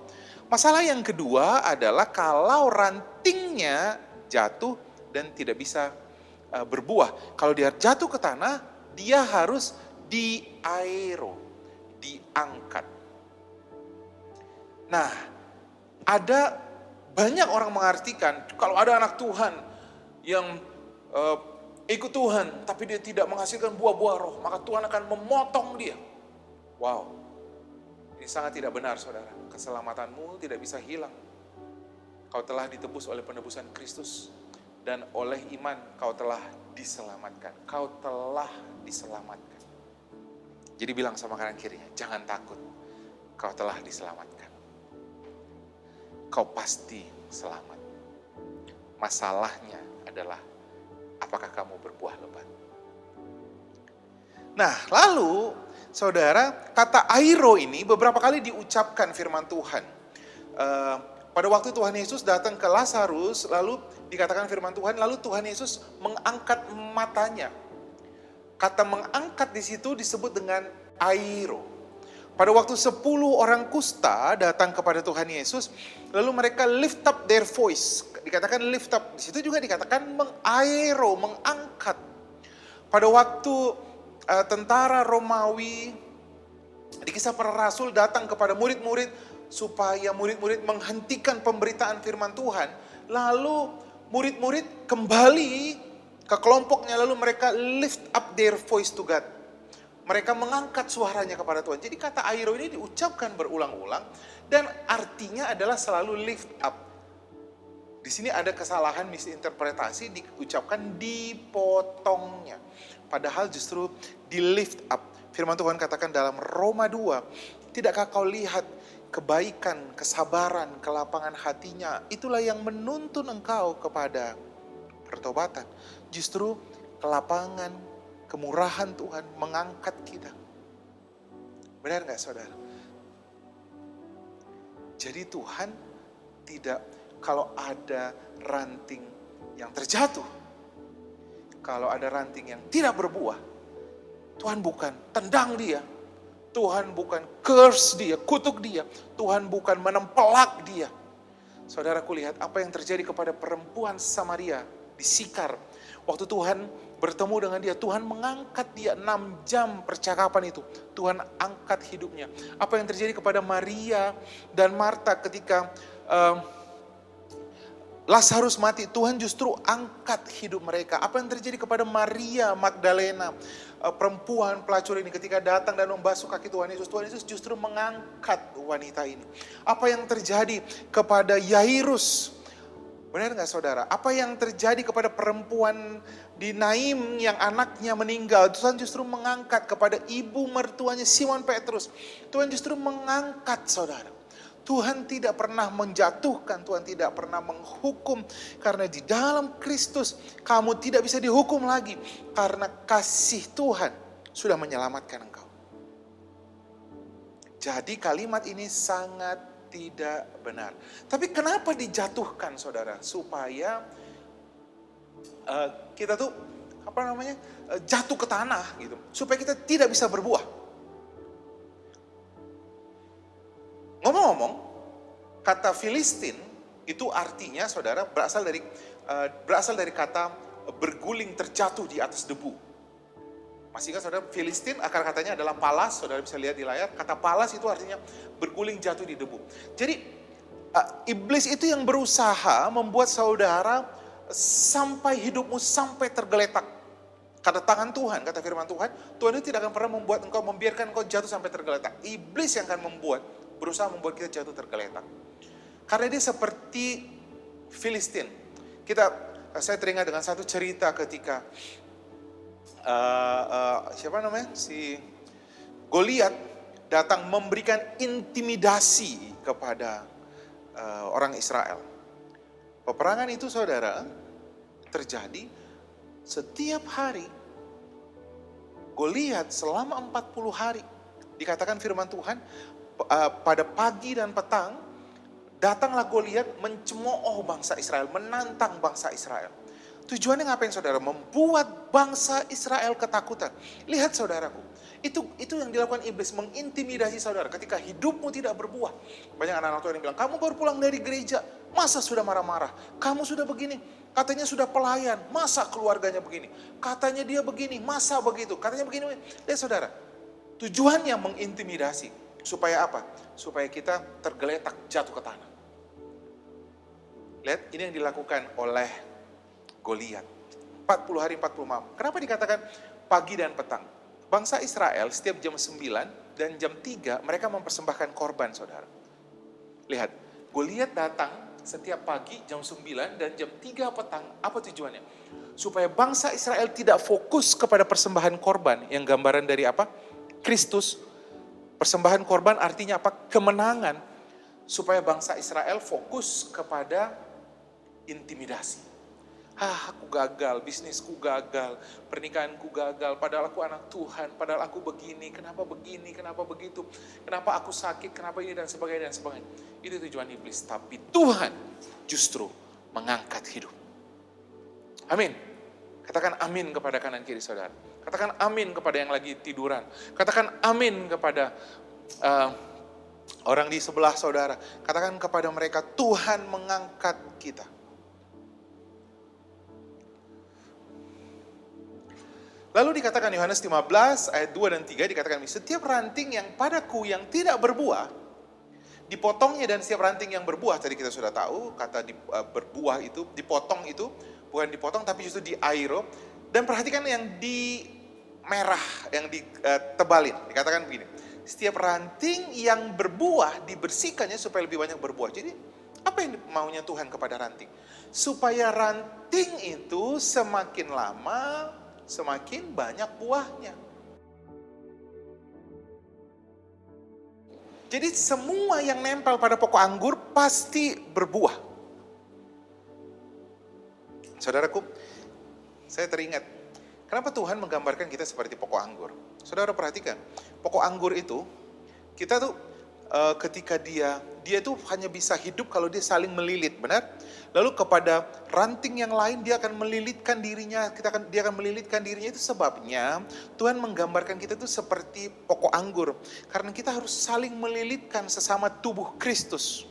Masalah yang kedua adalah kalau rantingnya jatuh dan tidak bisa berbuah. Kalau dia jatuh ke tanah, dia harus diaero, diangkat. Nah, ada banyak orang mengartikan kalau ada anak Tuhan yang ikut Tuhan, tapi dia tidak menghasilkan buah-buah roh, maka Tuhan akan memotong dia. Wow, ini sangat tidak benar saudara. Keselamatanmu tidak bisa hilang. Kau telah ditebus oleh penebusan Kristus. Dan oleh iman kau telah diselamatkan. Kau telah diselamatkan. Jadi bilang sama kanan kirinya, jangan takut. Kau telah diselamatkan. Kau pasti selamat. Masalahnya adalah apakah kamu berbuah lebat. Nah, lalu saudara, kata airo ini beberapa kali diucapkan firman Tuhan. Pada waktu Tuhan Yesus datang ke Lazarus, lalu dikatakan firman Tuhan, lalu Tuhan Yesus mengangkat matanya. Kata mengangkat di situ disebut dengan airo. Pada waktu 10 orang kusta datang kepada Tuhan Yesus, lalu mereka lift up their voice. Dikatakan lift up, di situ juga dikatakan mengaero, mengangkat. Pada waktu tentara Romawi di Kisah Para Rasul datang kepada murid-murid supaya murid-murid menghentikan pemberitaan firman Tuhan, lalu murid-murid kembali ke kelompoknya, lalu mereka lift up their voice to God. Mereka mengangkat suaranya kepada Tuhan. Jadi kata airo ini diucapkan berulang-ulang dan artinya adalah selalu lift up. Di sini ada kesalahan misinterpretasi, diucapkan dipotongnya. Padahal justru di lift up. Firman Tuhan katakan dalam Roma 2, tidakkah kau lihat kebaikan, kesabaran, kelapangan hatinya, itulah yang menuntun engkau kepada pertobatan. Justru kelapangan, kemurahan Tuhan mengangkat kita. Benar gak saudara? Jadi Tuhan tidak, kalau ada ranting yang terjatuh, kalau ada ranting yang tidak berbuah, Tuhan bukan tendang dia, Tuhan bukan curse dia, kutuk dia. Tuhan bukan menempelak dia. Saudaraku, lihat apa yang terjadi kepada perempuan Samaria di Sikar. Waktu Tuhan bertemu dengan dia, Tuhan mengangkat dia 6 jam percakapan itu. Tuhan angkat hidupnya. Apa yang terjadi kepada Maria dan Marta ketika Lazarus mati, Tuhan justru angkat hidup mereka. Apa yang terjadi kepada Maria Magdalena, perempuan pelacur ini ketika datang dan membasuh kaki Tuhan Yesus justru mengangkat wanita ini. Apa yang terjadi kepada Yairus, benar gak saudara? Apa yang terjadi kepada perempuan di Naim yang anaknya meninggal, Tuhan justru mengangkat. Kepada ibu mertuanya Simon Petrus, Tuhan justru mengangkat saudara. Tuhan tidak pernah menjatuhkan, Tuhan tidak pernah menghukum. Karena di dalam Kristus kamu tidak bisa dihukum lagi. Karena kasih Tuhan sudah menyelamatkan engkau. Jadi kalimat ini sangat tidak benar. Tapi kenapa dijatuhkan saudara? Supaya kita tuh jatuh ke tanah gitu. Supaya kita tidak bisa berbuah. Ngomong-ngomong, kata Filistin itu artinya saudara berasal dari kata berguling terjatuh di atas debu. Masih ingat saudara, Filistin akar katanya adalah palas, saudara bisa lihat di layar. Kata palas itu artinya berguling jatuh di debu. Jadi iblis itu yang berusaha membuat saudara sampai hidupmu sampai tergeletak. Kata tangan Tuhan, kata firman Tuhan, Tuhan itu tidak akan pernah membiarkan engkau jatuh sampai tergeletak. Iblis yang akan berusaha membuat kita jatuh tergeletak. Karena dia seperti Filistin. Saya teringat dengan satu cerita ketika si Goliat datang memberikan intimidasi kepada orang Israel. Peperangan itu saudara terjadi setiap hari. Goliat selama 40 hari. Dikatakan firman Tuhan, pada pagi dan petang, datanglah Goliat mencemooh bangsa Israel, menantang bangsa Israel. Tujuannya ngapain saudara? Membuat bangsa Israel ketakutan. Lihat saudaraku, itu yang dilakukan iblis, mengintimidasi saudara ketika hidupmu tidak berbuah. Banyak anak-anak Tuhan yang bilang, kamu baru pulang dari gereja, masa sudah marah-marah? Kamu sudah begini, katanya sudah pelayan, masa keluarganya begini? Katanya dia begini, masa begitu? Katanya begini. Lihat saudara, tujuannya mengintimidasi. Supaya apa? Supaya kita tergeletak, jatuh ke tanah. Lihat, ini yang dilakukan oleh Goliat. 40 hari 40 malam. Kenapa dikatakan pagi dan petang? Bangsa Israel setiap jam 9 dan jam 3 mereka mempersembahkan korban, saudara. Lihat, Goliat datang setiap pagi jam 9 dan jam 3 petang. Apa tujuannya? Supaya bangsa Israel tidak fokus kepada persembahan korban. Yang gambaran dari apa? Kristus. Persembahan korban artinya apa? Kemenangan. Supaya bangsa Israel fokus kepada intimidasi. Aku gagal, bisnisku gagal, pernikahanku gagal, padahal aku anak Tuhan, padahal aku begini, kenapa begitu, kenapa aku sakit, kenapa ini dan sebagainya. Itu tujuan iblis, tapi Tuhan justru mengangkat hidup. Amin. Katakan amin kepada kanan kiri saudara. Katakan amin kepada yang lagi tiduran. Katakan amin kepada orang di sebelah saudara. Katakan kepada mereka, Tuhan mengangkat kita. Lalu dikatakan Yohanes 15 ayat 2 dan 3 dikatakan, setiap ranting yang padaku yang tidak berbuah, dipotongnya, dan setiap ranting yang berbuah, tadi kita sudah tahu, kata berbuah itu, dipotong itu, bukan dipotong tapi justru diaerob. Dan perhatikan yang di merah, yang ditebalin, dikatakan begini, setiap ranting yang berbuah dibersihkannya supaya lebih banyak berbuah. Jadi apa yang maunya Tuhan kepada ranting? Supaya ranting itu semakin lama, semakin banyak buahnya. Jadi semua yang nempel pada pokok anggur pasti berbuah. Saudaraku, saya teringat, kenapa Tuhan menggambarkan kita seperti pokok anggur? Saudara perhatikan, pokok anggur itu, kita tuh ketika dia tuh hanya bisa hidup kalau dia saling melilit, benar? Lalu kepada ranting yang lain dia akan melilitkan dirinya, dia akan melilitkan dirinya. Itu sebabnya Tuhan menggambarkan kita itu seperti pokok anggur. Karena kita harus saling melilitkan sesama tubuh Kristus.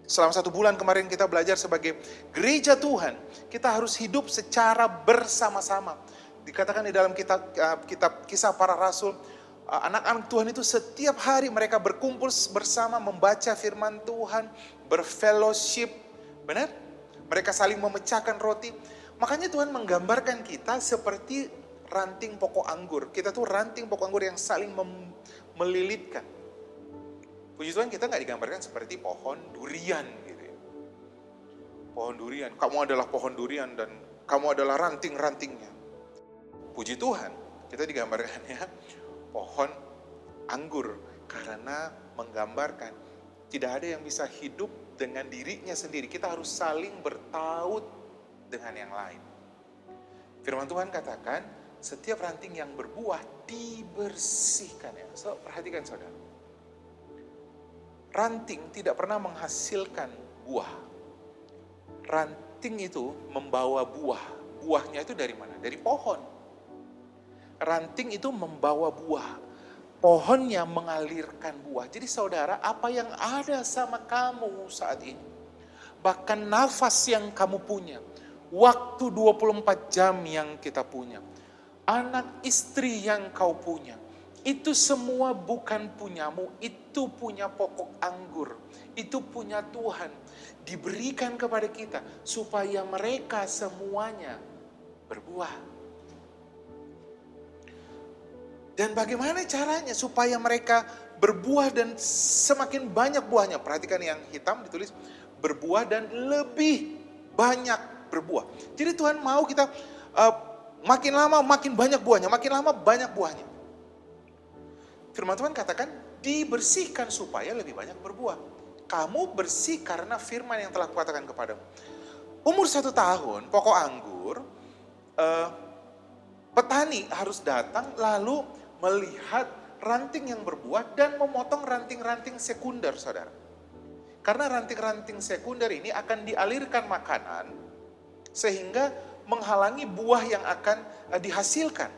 Selama 1 bulan kemarin kita belajar sebagai gereja Tuhan, kita harus hidup secara bersama-sama. Dikatakan di dalam kitab Kisah Para Rasul, anak-anak Tuhan itu setiap hari mereka berkumpul bersama membaca firman Tuhan, berfellowship. Benar? Mereka saling memecahkan roti. Makanya Tuhan menggambarkan kita seperti ranting pokok anggur. Kita tuh ranting pokok anggur yang saling melilitkan. Puji Tuhan kita gak digambarkan seperti pohon durian gitu ya. Pohon durian, kamu adalah pohon durian dan kamu adalah ranting-rantingnya. Puji Tuhan kita digambarkannya pohon anggur. Karena menggambarkan tidak ada yang bisa hidup dengan dirinya sendiri. Kita harus saling bertaut dengan yang lain. Firman Tuhan katakan, setiap ranting yang berbuah dibersihkan. Ya. So, perhatikan saudara. Ranting tidak pernah menghasilkan buah. Ranting itu membawa buah. Buahnya itu dari mana? Dari pohon. Ranting itu membawa buah. Pohonnya mengalirkan buah. Jadi saudara, apa yang ada sama kamu saat ini, bahkan nafas yang kamu punya, waktu 24 jam yang kita punya, anak istri yang kau punya, itu semua bukan punyamu, itu punya pokok anggur, itu punya Tuhan, diberikan kepada kita supaya mereka semuanya berbuah. Dan bagaimana caranya supaya mereka berbuah dan semakin banyak buahnya? Perhatikan yang hitam ditulis berbuah dan lebih banyak berbuah. Jadi Tuhan mau kita makin lama makin banyak buahnya, makin lama banyak buahnya. Firman Tuhan katakan dibersihkan supaya lebih banyak berbuah. Kamu bersih karena firman yang telah kukatakan kepadamu. Umur 1 tahun pokok anggur, petani harus datang lalu melihat ranting yang berbuah dan memotong ranting-ranting sekunder, saudara. Karena ranting-ranting sekunder ini akan dialirkan makanan Sehingga menghalangi buah yang akan dihasilkan.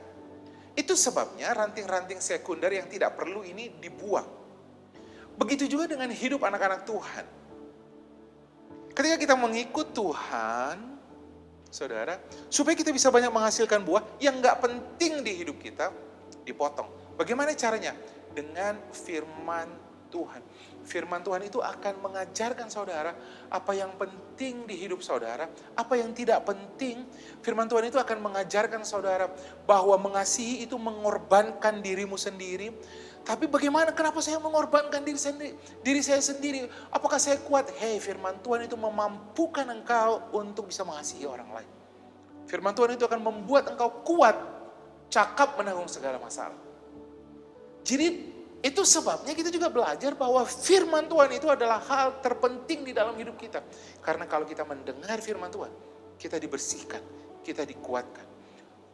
Itu sebabnya ranting-ranting sekunder yang tidak perlu ini dibuang. Begitu juga dengan hidup anak-anak Tuhan. Ketika kita mengikut Tuhan, saudara, supaya kita bisa banyak menghasilkan buah yang gak penting di hidup kita, dipotong. Bagaimana caranya? Dengan firman Tuhan. Firman Tuhan itu akan mengajarkan saudara apa yang penting di hidup saudara, apa yang tidak penting. Firman Tuhan itu akan mengajarkan saudara bahwa mengasihi itu mengorbankan dirimu sendiri. Tapi bagaimana, kenapa saya mengorbankan diri saya sendiri? Apakah saya kuat? Hei, firman Tuhan itu memampukan engkau untuk bisa mengasihi orang lain. Firman Tuhan itu akan membuat engkau kuat, cakap menanggung segala masalah. Jadi itu sebabnya kita juga belajar bahwa firman Tuhan itu adalah hal terpenting di dalam hidup kita. Karena kalau kita mendengar firman Tuhan, kita dibersihkan, kita dikuatkan.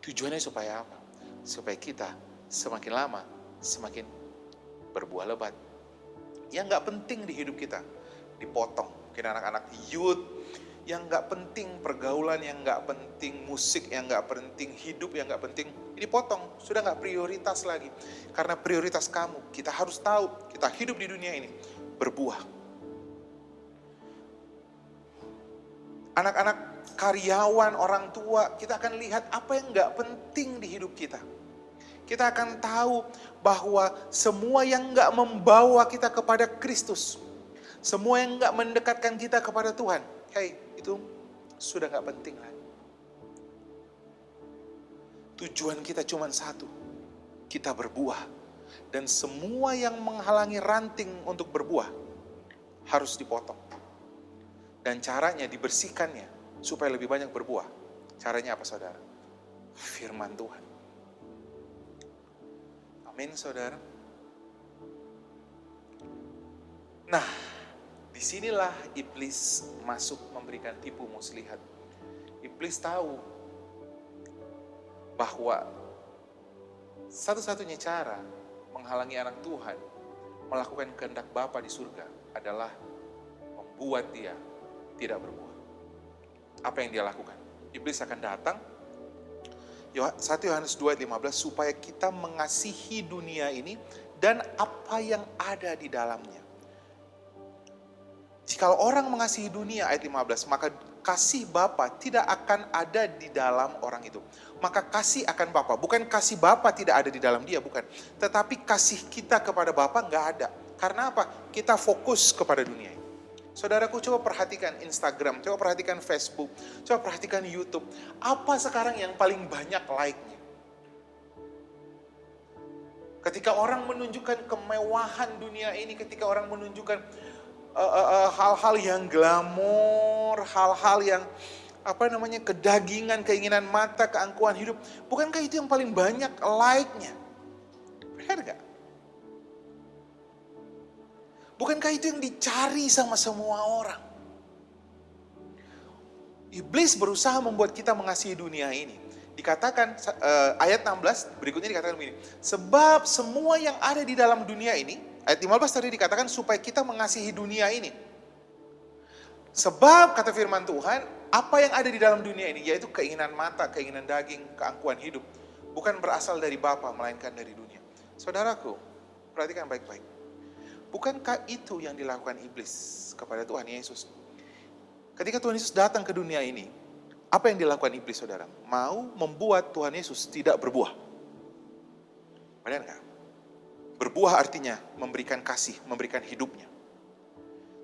Tujuannya supaya apa? Supaya kita semakin lama, semakin berbuah lebat. Yang gak penting di hidup kita, dipotong. Mungkin anak-anak youth, yang gak penting pergaulan, yang gak penting musik, yang gak penting hidup, yang gak penting, ini potong. Sudah gak prioritas lagi. Karena prioritas kamu, kita harus tahu, kita hidup di dunia ini, berbuah. Anak-anak karyawan, orang tua, kita akan lihat apa yang gak penting di hidup kita. Kita akan tahu bahwa semua yang gak membawa kita kepada Kristus, semua yang gak mendekatkan kita kepada Tuhan, hey, itu sudah gak penting lagi. Tujuan kita cuma satu, kita berbuah. Dan semua yang menghalangi ranting untuk berbuah harus dipotong. Dan caranya dibersihkannya supaya lebih banyak berbuah. Caranya apa saudara? Firman Tuhan. Amin saudara. Nah, disinilah iblis masuk memberikan tipu muslihat. Iblis tahu bahwa satu-satunya cara menghalangi anak Tuhan melakukan kehendak Bapa di surga adalah membuat dia tidak berbuah. Apa yang dia lakukan? Iblis akan datang, 1 Yohanes 2:15, supaya kita mengasihi dunia ini dan apa yang ada di dalamnya. Jika orang mengasihi dunia, ayat 15, maka kasih Bapa tidak akan ada di dalam orang itu. Maka kasih akan Bapa, bukan kasih Bapa tidak ada di dalam dia, bukan. Tetapi kasih kita kepada Bapa nggak ada. Karena apa? Kita fokus kepada dunia ini. Saudaraku, coba perhatikan Instagram, coba perhatikan Facebook, coba perhatikan YouTube. Apa sekarang yang paling banyak like-nya? Ketika orang menunjukkan kemewahan dunia ini, ketika orang menunjukkan hal-hal yang glamor, hal-hal yang kedagingan, keinginan mata, keangkuhan hidup. Bukankah itu yang paling banyak like-nya? Benar gak? Bukankah itu yang dicari sama semua orang? Iblis berusaha membuat kita mengasihi dunia ini. Dikatakan, ayat 16, berikutnya dikatakan begini. Sebab semua yang ada di dalam dunia ini, ayat 15 tadi dikatakan supaya kita mengasihi dunia ini. Sebab kata firman Tuhan, apa yang ada di dalam dunia ini, yaitu keinginan mata, keinginan daging, keangkuhan hidup, bukan berasal dari Bapa, melainkan dari dunia. Saudaraku, perhatikan baik-baik. Bukankah itu yang dilakukan iblis kepada Tuhan Yesus? Ketika Tuhan Yesus datang ke dunia ini, apa yang dilakukan iblis, saudara? Mau membuat Tuhan Yesus tidak berbuah. Benar nggak? Berbuah artinya memberikan kasih, memberikan hidupnya.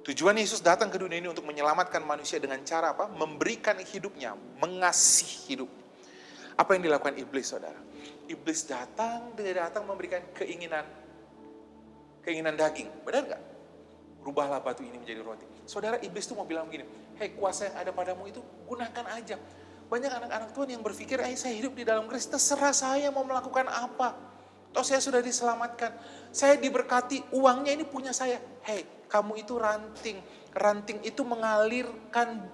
Tujuan Yesus datang ke dunia ini untuk menyelamatkan manusia dengan cara apa? Memberikan hidupnya, mengasihi hidupnya. Apa yang dilakukan iblis, saudara? Iblis datang memberikan keinginan daging. Benar nggak? Rubahlah batu ini menjadi roti. Saudara, iblis itu mau bilang begini, hei, kuasa yang ada padamu itu gunakan aja. Banyak anak-anak Tuhan yang berpikir, saya hidup di dalam Kristus, terserah saya mau melakukan apa. Toh saya sudah diselamatkan, saya diberkati, uangnya ini punya saya. Hei, kamu itu ranting. Ranting itu mengalirkan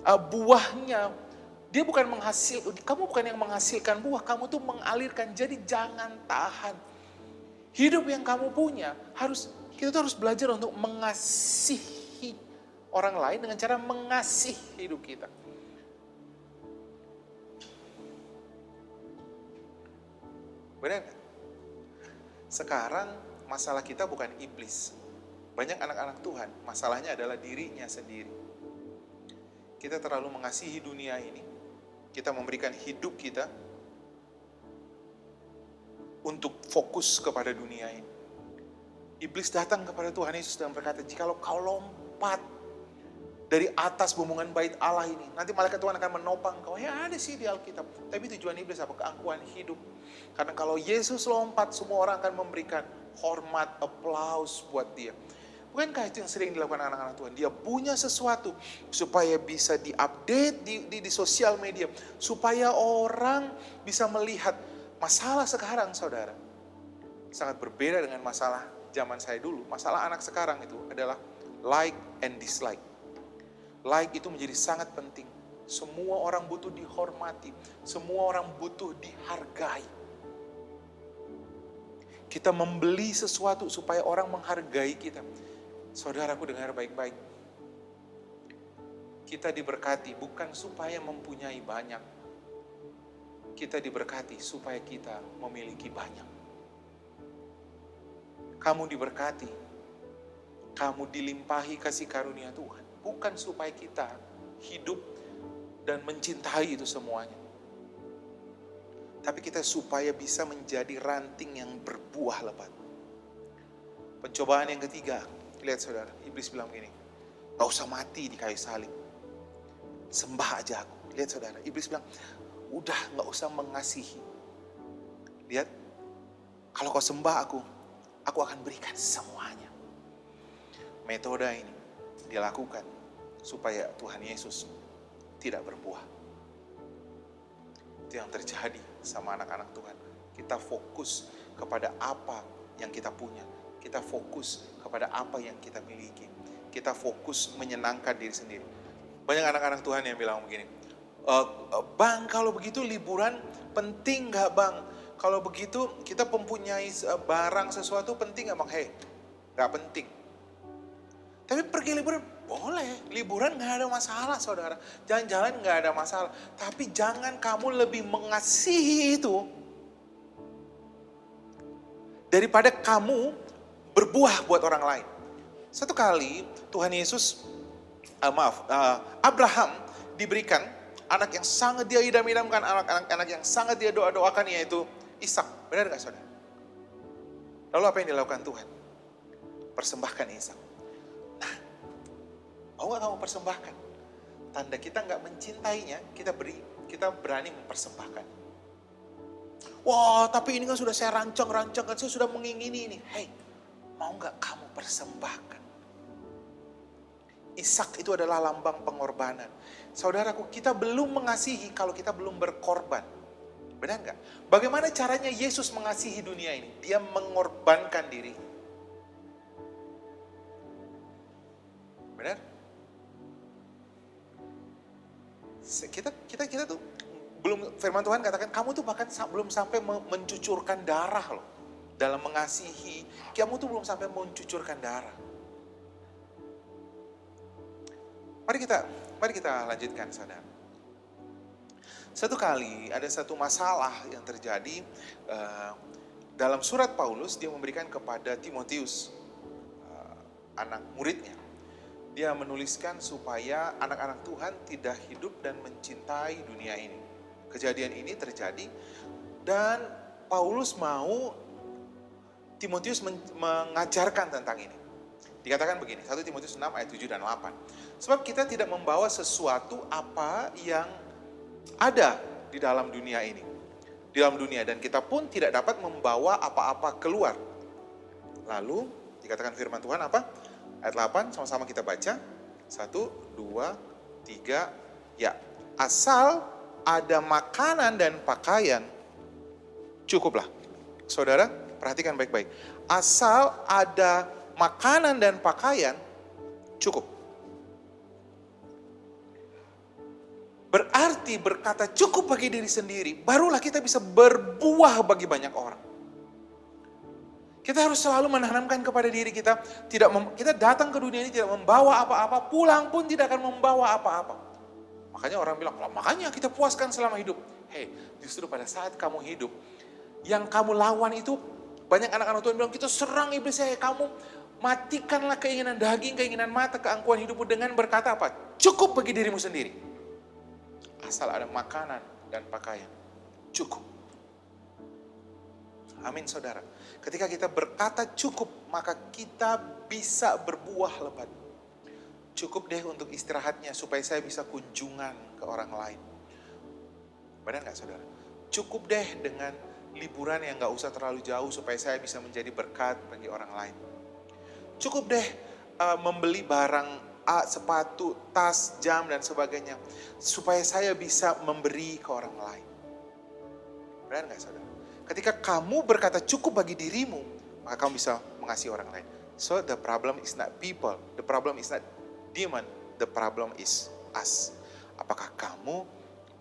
buahnya. Dia bukan kamu bukan yang menghasilkan buah, kamu tuh mengalirkan. Jadi jangan tahan. Hidup yang kamu punya kita tuh harus belajar untuk mengasihi orang lain dengan cara mengasihi hidup kita. Benar nggak? Sekarang masalah kita bukan iblis. Banyak anak-anak Tuhan, masalahnya adalah dirinya sendiri. Kita terlalu mengasihi dunia ini. Kita memberikan hidup kita untuk fokus kepada dunia ini. Iblis datang kepada Tuhan Yesus dan berkata, jikalau kau lompat dari atas bumbungan bait Allah ini, nanti malaikat Tuhan akan menopang kau. Ya ada sih di Alkitab. Tapi tujuan iblis apa? Keangkuhan hidup. Karena kalau Yesus lompat, semua orang akan memberikan hormat, aplaus buat dia. Bukankah itu yang sering dilakukan anak-anak Tuhan? Dia punya sesuatu supaya bisa diupdate di sosial media. Supaya orang bisa melihat masalah sekarang, saudara. Sangat berbeda dengan masalah zaman saya dulu. Masalah anak sekarang itu adalah like and dislike. Like itu menjadi sangat penting. Semua orang butuh dihormati. Semua orang butuh dihargai. Kita membeli sesuatu supaya orang menghargai kita. Saudaraku dengar baik-baik. Kita diberkati bukan supaya mempunyai banyak. Kita diberkati supaya kita memiliki banyak. Kamu diberkati. Kamu dilimpahi kasih karunia Tuhan. Bukan supaya kita hidup dan mencintai itu semuanya. Tapi kita supaya bisa menjadi ranting yang berbuah lebat. Pencobaan yang ketiga. Lihat saudara, iblis bilang begini, gak usah mati di kayu salib. Sembah aja aku. Lihat saudara, iblis bilang, udah gak usah mengasihi. Lihat, kalau kau sembah aku akan berikan semuanya. Metode ini dilakukan supaya Tuhan Yesus tidak berbuah. Itu yang terjadi sama anak-anak Tuhan. Kita fokus kepada apa yang kita punya. Kita fokus kepada apa yang kita miliki. Kita fokus menyenangkan diri sendiri. Banyak anak-anak Tuhan yang bilang begini, Bang, kalau begitu liburan penting gak bang? Kalau begitu kita mempunyai barang sesuatu penting gak bang? Hei, gak penting. Tapi pergi liburan, boleh. Liburan gak ada masalah saudara. Jalan-jalan gak ada masalah. Tapi jangan kamu lebih mengasihi itu daripada kamu berbuah buat orang lain. Satu kali Tuhan Yesus, Abraham diberikan anak yang sangat dia idam-idamkan, anak yang sangat dia doa-doakan, yaitu Ishak. Benar gak saudara? Lalu apa yang dilakukan Tuhan? Persembahkan Ishak. Nah, mau gak kamu persembahkan? Tanda kita gak mencintainya, kita berani mempersembahkan. Wah, tapi ini kan sudah saya rancang, kan saya sudah mengingini ini. Hei, mau gak kamu persembahkan? Ishak itu adalah lambang pengorbanan. Saudaraku, kita belum mengasihi kalau kita belum berkorban. Benar gak? Bagaimana caranya Yesus mengasihi dunia ini? Dia mengorbankan diri. Benar? Kita tuh belum, firman Tuhan katakan kamu tuh bahkan belum sampai mencucurkan darah loh. Dalam mengasihi, kamu tuh belum sampai mencucurkan darah. Mari kita lanjutkan saudara. Satu kali ada satu masalah yang terjadi dalam surat Paulus, dia memberikan kepada Timotius, anak muridnya. Dia menuliskan supaya anak-anak Tuhan tidak hidup dan mencintai dunia ini. Kejadian ini terjadi dan Paulus mau Timotius mengajarkan tentang ini. Dikatakan begini, 1 Timotius 6 ayat 7 dan 8. Sebab kita tidak membawa sesuatu apa yang ada di dalam dunia ini. Di dalam dunia, dan kita pun tidak dapat membawa apa-apa keluar. Lalu dikatakan firman Tuhan apa? Ayat 8 sama-sama kita baca. 1, 2, 3, ya. Asal ada makanan dan pakaian, cukuplah. Saudara, perhatikan baik-baik. Asal ada makanan dan pakaian, cukup. Berarti berkata cukup bagi diri sendiri, barulah kita bisa berbuah bagi banyak orang. Kita harus selalu menanamkan kepada diri kita, kita datang ke dunia ini tidak membawa apa-apa, pulang pun tidak akan membawa apa-apa. Makanya orang bilang, makanya kita puaskan selama hidup. Hei, justru pada saat kamu hidup, yang kamu lawan itu, banyak anak-anak Tuhan bilang, kita serang iblis, kamu matikanlah keinginan daging, keinginan mata, keangkuhan hidupmu dengan berkata apa? Cukup bagi dirimu sendiri. Asal ada makanan dan pakaian, cukup. Amin saudara. Ketika kita berkata cukup, maka kita bisa berbuah lebat. Cukup deh untuk istirahatnya supaya saya bisa kunjungan ke orang lain. Benar gak saudara? Cukup deh dengan liburan yang gak usah terlalu jauh supaya saya bisa menjadi berkat bagi orang lain. Cukup deh membeli barang sepatu, tas, jam dan sebagainya supaya saya bisa memberi ke orang lain. Benar gak saudara? Ketika kamu berkata cukup bagi dirimu, maka kamu bisa mengasihi orang lain. So the problem is not people, the problem is not demon, the problem is us. Apakah kamu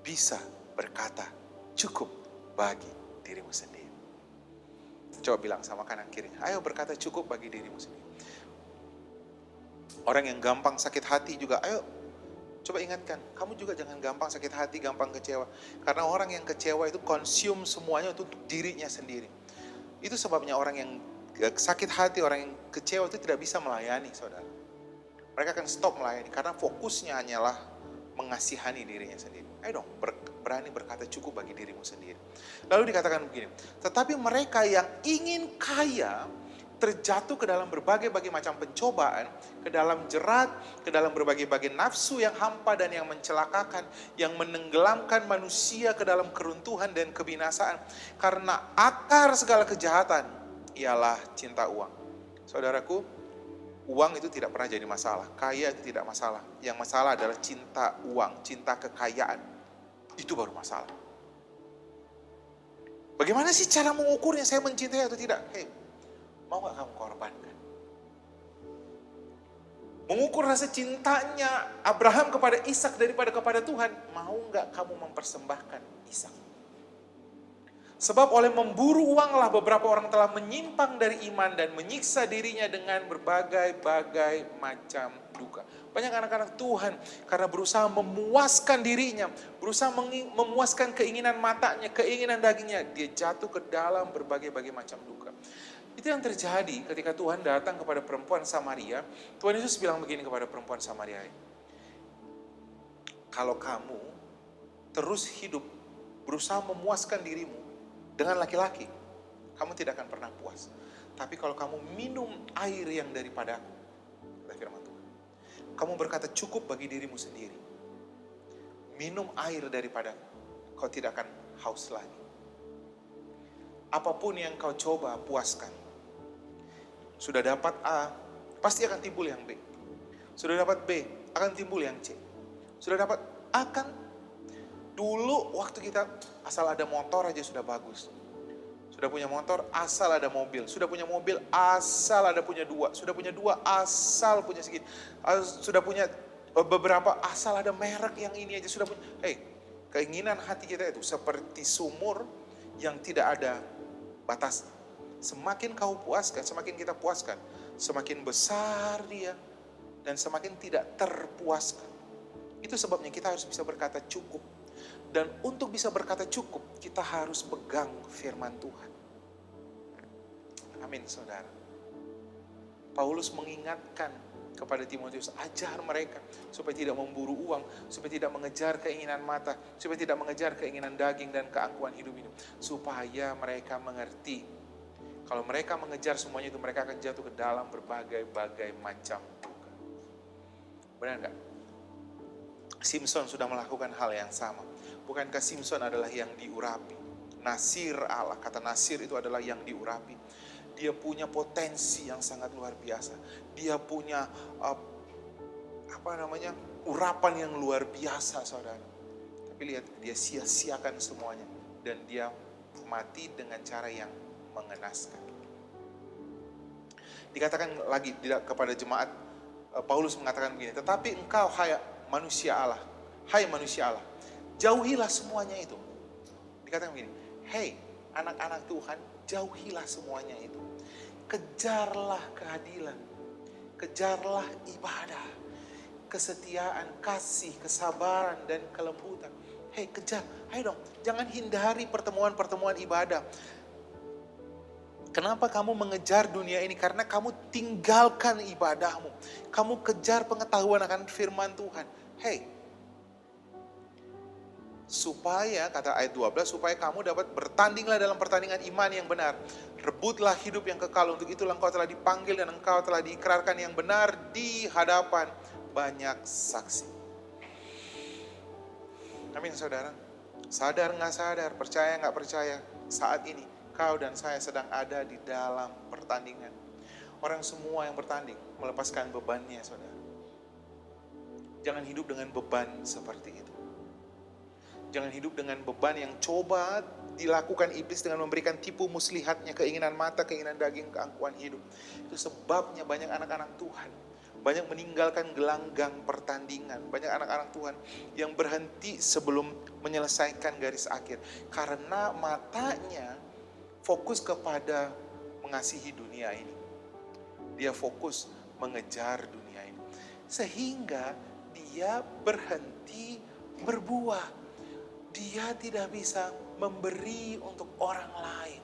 bisa berkata cukup bagi dirimu sendiri? Coba bilang sama kanan kiri, ayo berkata cukup bagi dirimu sendiri. Orang yang gampang sakit hati juga, ayo coba ingatkan, kamu juga jangan gampang sakit hati, gampang kecewa. Karena orang yang kecewa itu consume semuanya untuk dirinya sendiri. Itu sebabnya orang yang sakit hati, orang yang kecewa itu tidak bisa melayani, saudara. Mereka akan stop melayani karena fokusnya hanyalah mengasihani dirinya sendiri. Ayo dong, berani berkata cukup bagi dirimu sendiri. Lalu dikatakan begini, tetapi mereka yang ingin kaya terjatuh ke dalam berbagai-bagai macam pencobaan, ke dalam jerat, ke dalam berbagai-bagai nafsu yang hampa dan yang mencelakakan, yang menenggelamkan manusia ke dalam keruntuhan dan kebinasaan. Karena akar segala kejahatan ialah cinta uang. Saudaraku, uang itu tidak pernah jadi masalah, kaya itu tidak masalah. Yang masalah adalah cinta uang, cinta kekayaan. Itu baru masalah. Bagaimana sih cara mengukurnya saya mencintai atau tidak? Mau gak kamu korbankan? Mengukur rasa cintanya Abraham kepada Ishak daripada kepada Tuhan. Mau gak kamu mempersembahkan Ishak? Sebab oleh memburu uanglah beberapa orang telah menyimpang dari iman dan menyiksa dirinya dengan berbagai-bagai macam duka. Banyak anak-anak Tuhan karena berusaha memuaskan dirinya, berusaha memuaskan keinginan matanya, keinginan dagingnya, dia jatuh ke dalam berbagai-bagai macam duka. Itu yang terjadi ketika Tuhan datang kepada perempuan Samaria. Tuhan Yesus bilang begini kepada perempuan Samaria. Kalau kamu terus hidup berusaha memuaskan dirimu dengan laki-laki, kamu tidak akan pernah puas. Tapi kalau kamu minum air yang daripadaku, kata firman Tuhan, kamu berkata cukup bagi dirimu sendiri. Minum air daripadaku, kau tidak akan haus lagi. Apapun yang kau coba puaskan. Sudah dapat A, pasti akan timbul yang B. Sudah dapat B, akan timbul yang C. Sudah dapat akan. Dulu waktu kita asal ada motor aja sudah bagus. Sudah punya motor, asal ada mobil. Sudah punya mobil, asal ada punya dua. Sudah punya dua, asal punya sedikit. Sudah punya beberapa, asal ada merek yang ini aja. Sudah punya. Keinginan hati kita itu seperti sumur yang tidak ada batas. Semakin kau puaskan, semakin kita puaskan, semakin besar dia dan semakin tidak terpuaskan. Itu sebabnya kita harus bisa berkata cukup. Dan untuk bisa berkata cukup, kita harus pegang firman Tuhan. Amin, saudara. Paulus mengingatkan kepada Timotius, ajar mereka supaya tidak memburu uang, supaya tidak mengejar keinginan mata, supaya tidak mengejar keinginan daging dan keangkuhan hidup ini, supaya mereka mengerti. Kalau mereka mengejar semuanya itu, mereka akan jatuh ke dalam berbagai-bagai macam duka. Benar enggak? Simpson sudah melakukan hal yang sama. Bukankah Simpson adalah yang diurapi? Nasir Allah, kata Nasir itu adalah yang diurapi. Dia punya potensi yang sangat luar biasa. Dia punya urapan yang luar biasa, saudara. Tapi lihat, dia sia-siakan semuanya dan dia mati dengan cara yang mengenaskan. Dikatakan lagi kepada jemaat, Paulus mengatakan begini, tetapi engkau hai manusia Allah, jauhilah semuanya itu. Dikatakan begini, hei anak-anak Tuhan, jauhilah semuanya itu. kejarlah keadilan, kejarlah ibadah, kesetiaan, kasih, kesabaran, dan kelembutan. Hei, kejar, ayo dong, jangan hindari pertemuan-pertemuan ibadah. Kenapa kamu mengejar dunia ini? Karena kamu tinggalkan ibadahmu. Kamu kejar pengetahuan akan firman Tuhan. Hei, supaya, kata ayat 12, supaya kamu dapat bertandinglah dalam pertandingan iman yang benar. Rebutlah hidup yang kekal, untuk itulah engkau telah dipanggil dan engkau telah diikrarkan yang benar di hadapan banyak saksi. Amin saudara. Sadar nggak sadar, percaya nggak percaya, saat ini kau dan saya sedang ada di dalam pertandingan. Orang semua yang bertanding melepaskan bebannya saudara. Jangan hidup dengan beban seperti itu. Jangan hidup dengan beban yang coba dilakukan iblis dengan memberikan tipu muslihatnya, keinginan mata, keinginan daging, keangkuhan hidup. Itu sebabnya banyak anak-anak Tuhan banyak meninggalkan gelanggang pertandingan. Banyak anak-anak Tuhan yang berhenti sebelum menyelesaikan garis akhir. Karena matanya fokus kepada mengasihi dunia ini. Dia fokus mengejar dunia ini. Sehingga dia berhenti berbuah. Dia tidak bisa memberi untuk orang lain.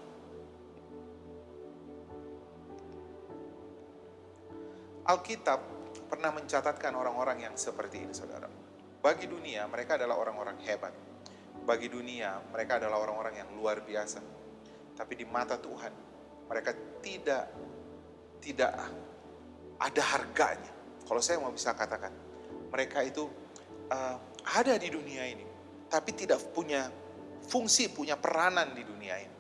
Alkitab pernah mencatatkan orang-orang yang seperti ini, saudara. Bagi dunia, mereka adalah orang-orang hebat. Bagi dunia, mereka adalah orang-orang yang luar biasa. Tapi di mata Tuhan, mereka tidak ada harganya. Kalau saya mau bisa katakan, mereka itu ada di dunia ini, tapi tidak punya fungsi, punya peranan di dunia ini.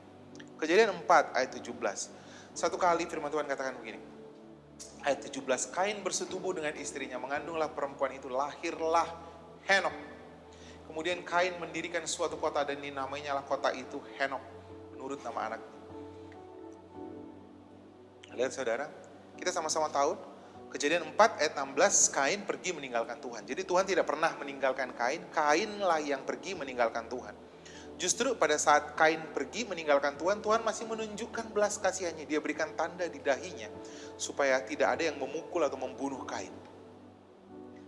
Kejadian 4 ayat 17. Satu kali firman Tuhan katakan begini. Ayat 17, Kain bersetubuh dengan istrinya, mengandunglah perempuan itu, lahirlah Henok. Kemudian Kain mendirikan suatu kota dan dinamainya kota itu Henok, menurut nama anaknya. Lihat saudara, kita sama-sama tahu, Kejadian 4 ayat 16, Kain pergi meninggalkan Tuhan. Jadi Tuhan tidak pernah meninggalkan Kain, Kainlah yang pergi meninggalkan Tuhan. Justru pada saat Kain pergi meninggalkan Tuhan, Tuhan masih menunjukkan belas kasihannya. Dia berikan tanda di dahinya supaya tidak ada yang memukul atau membunuh Kain.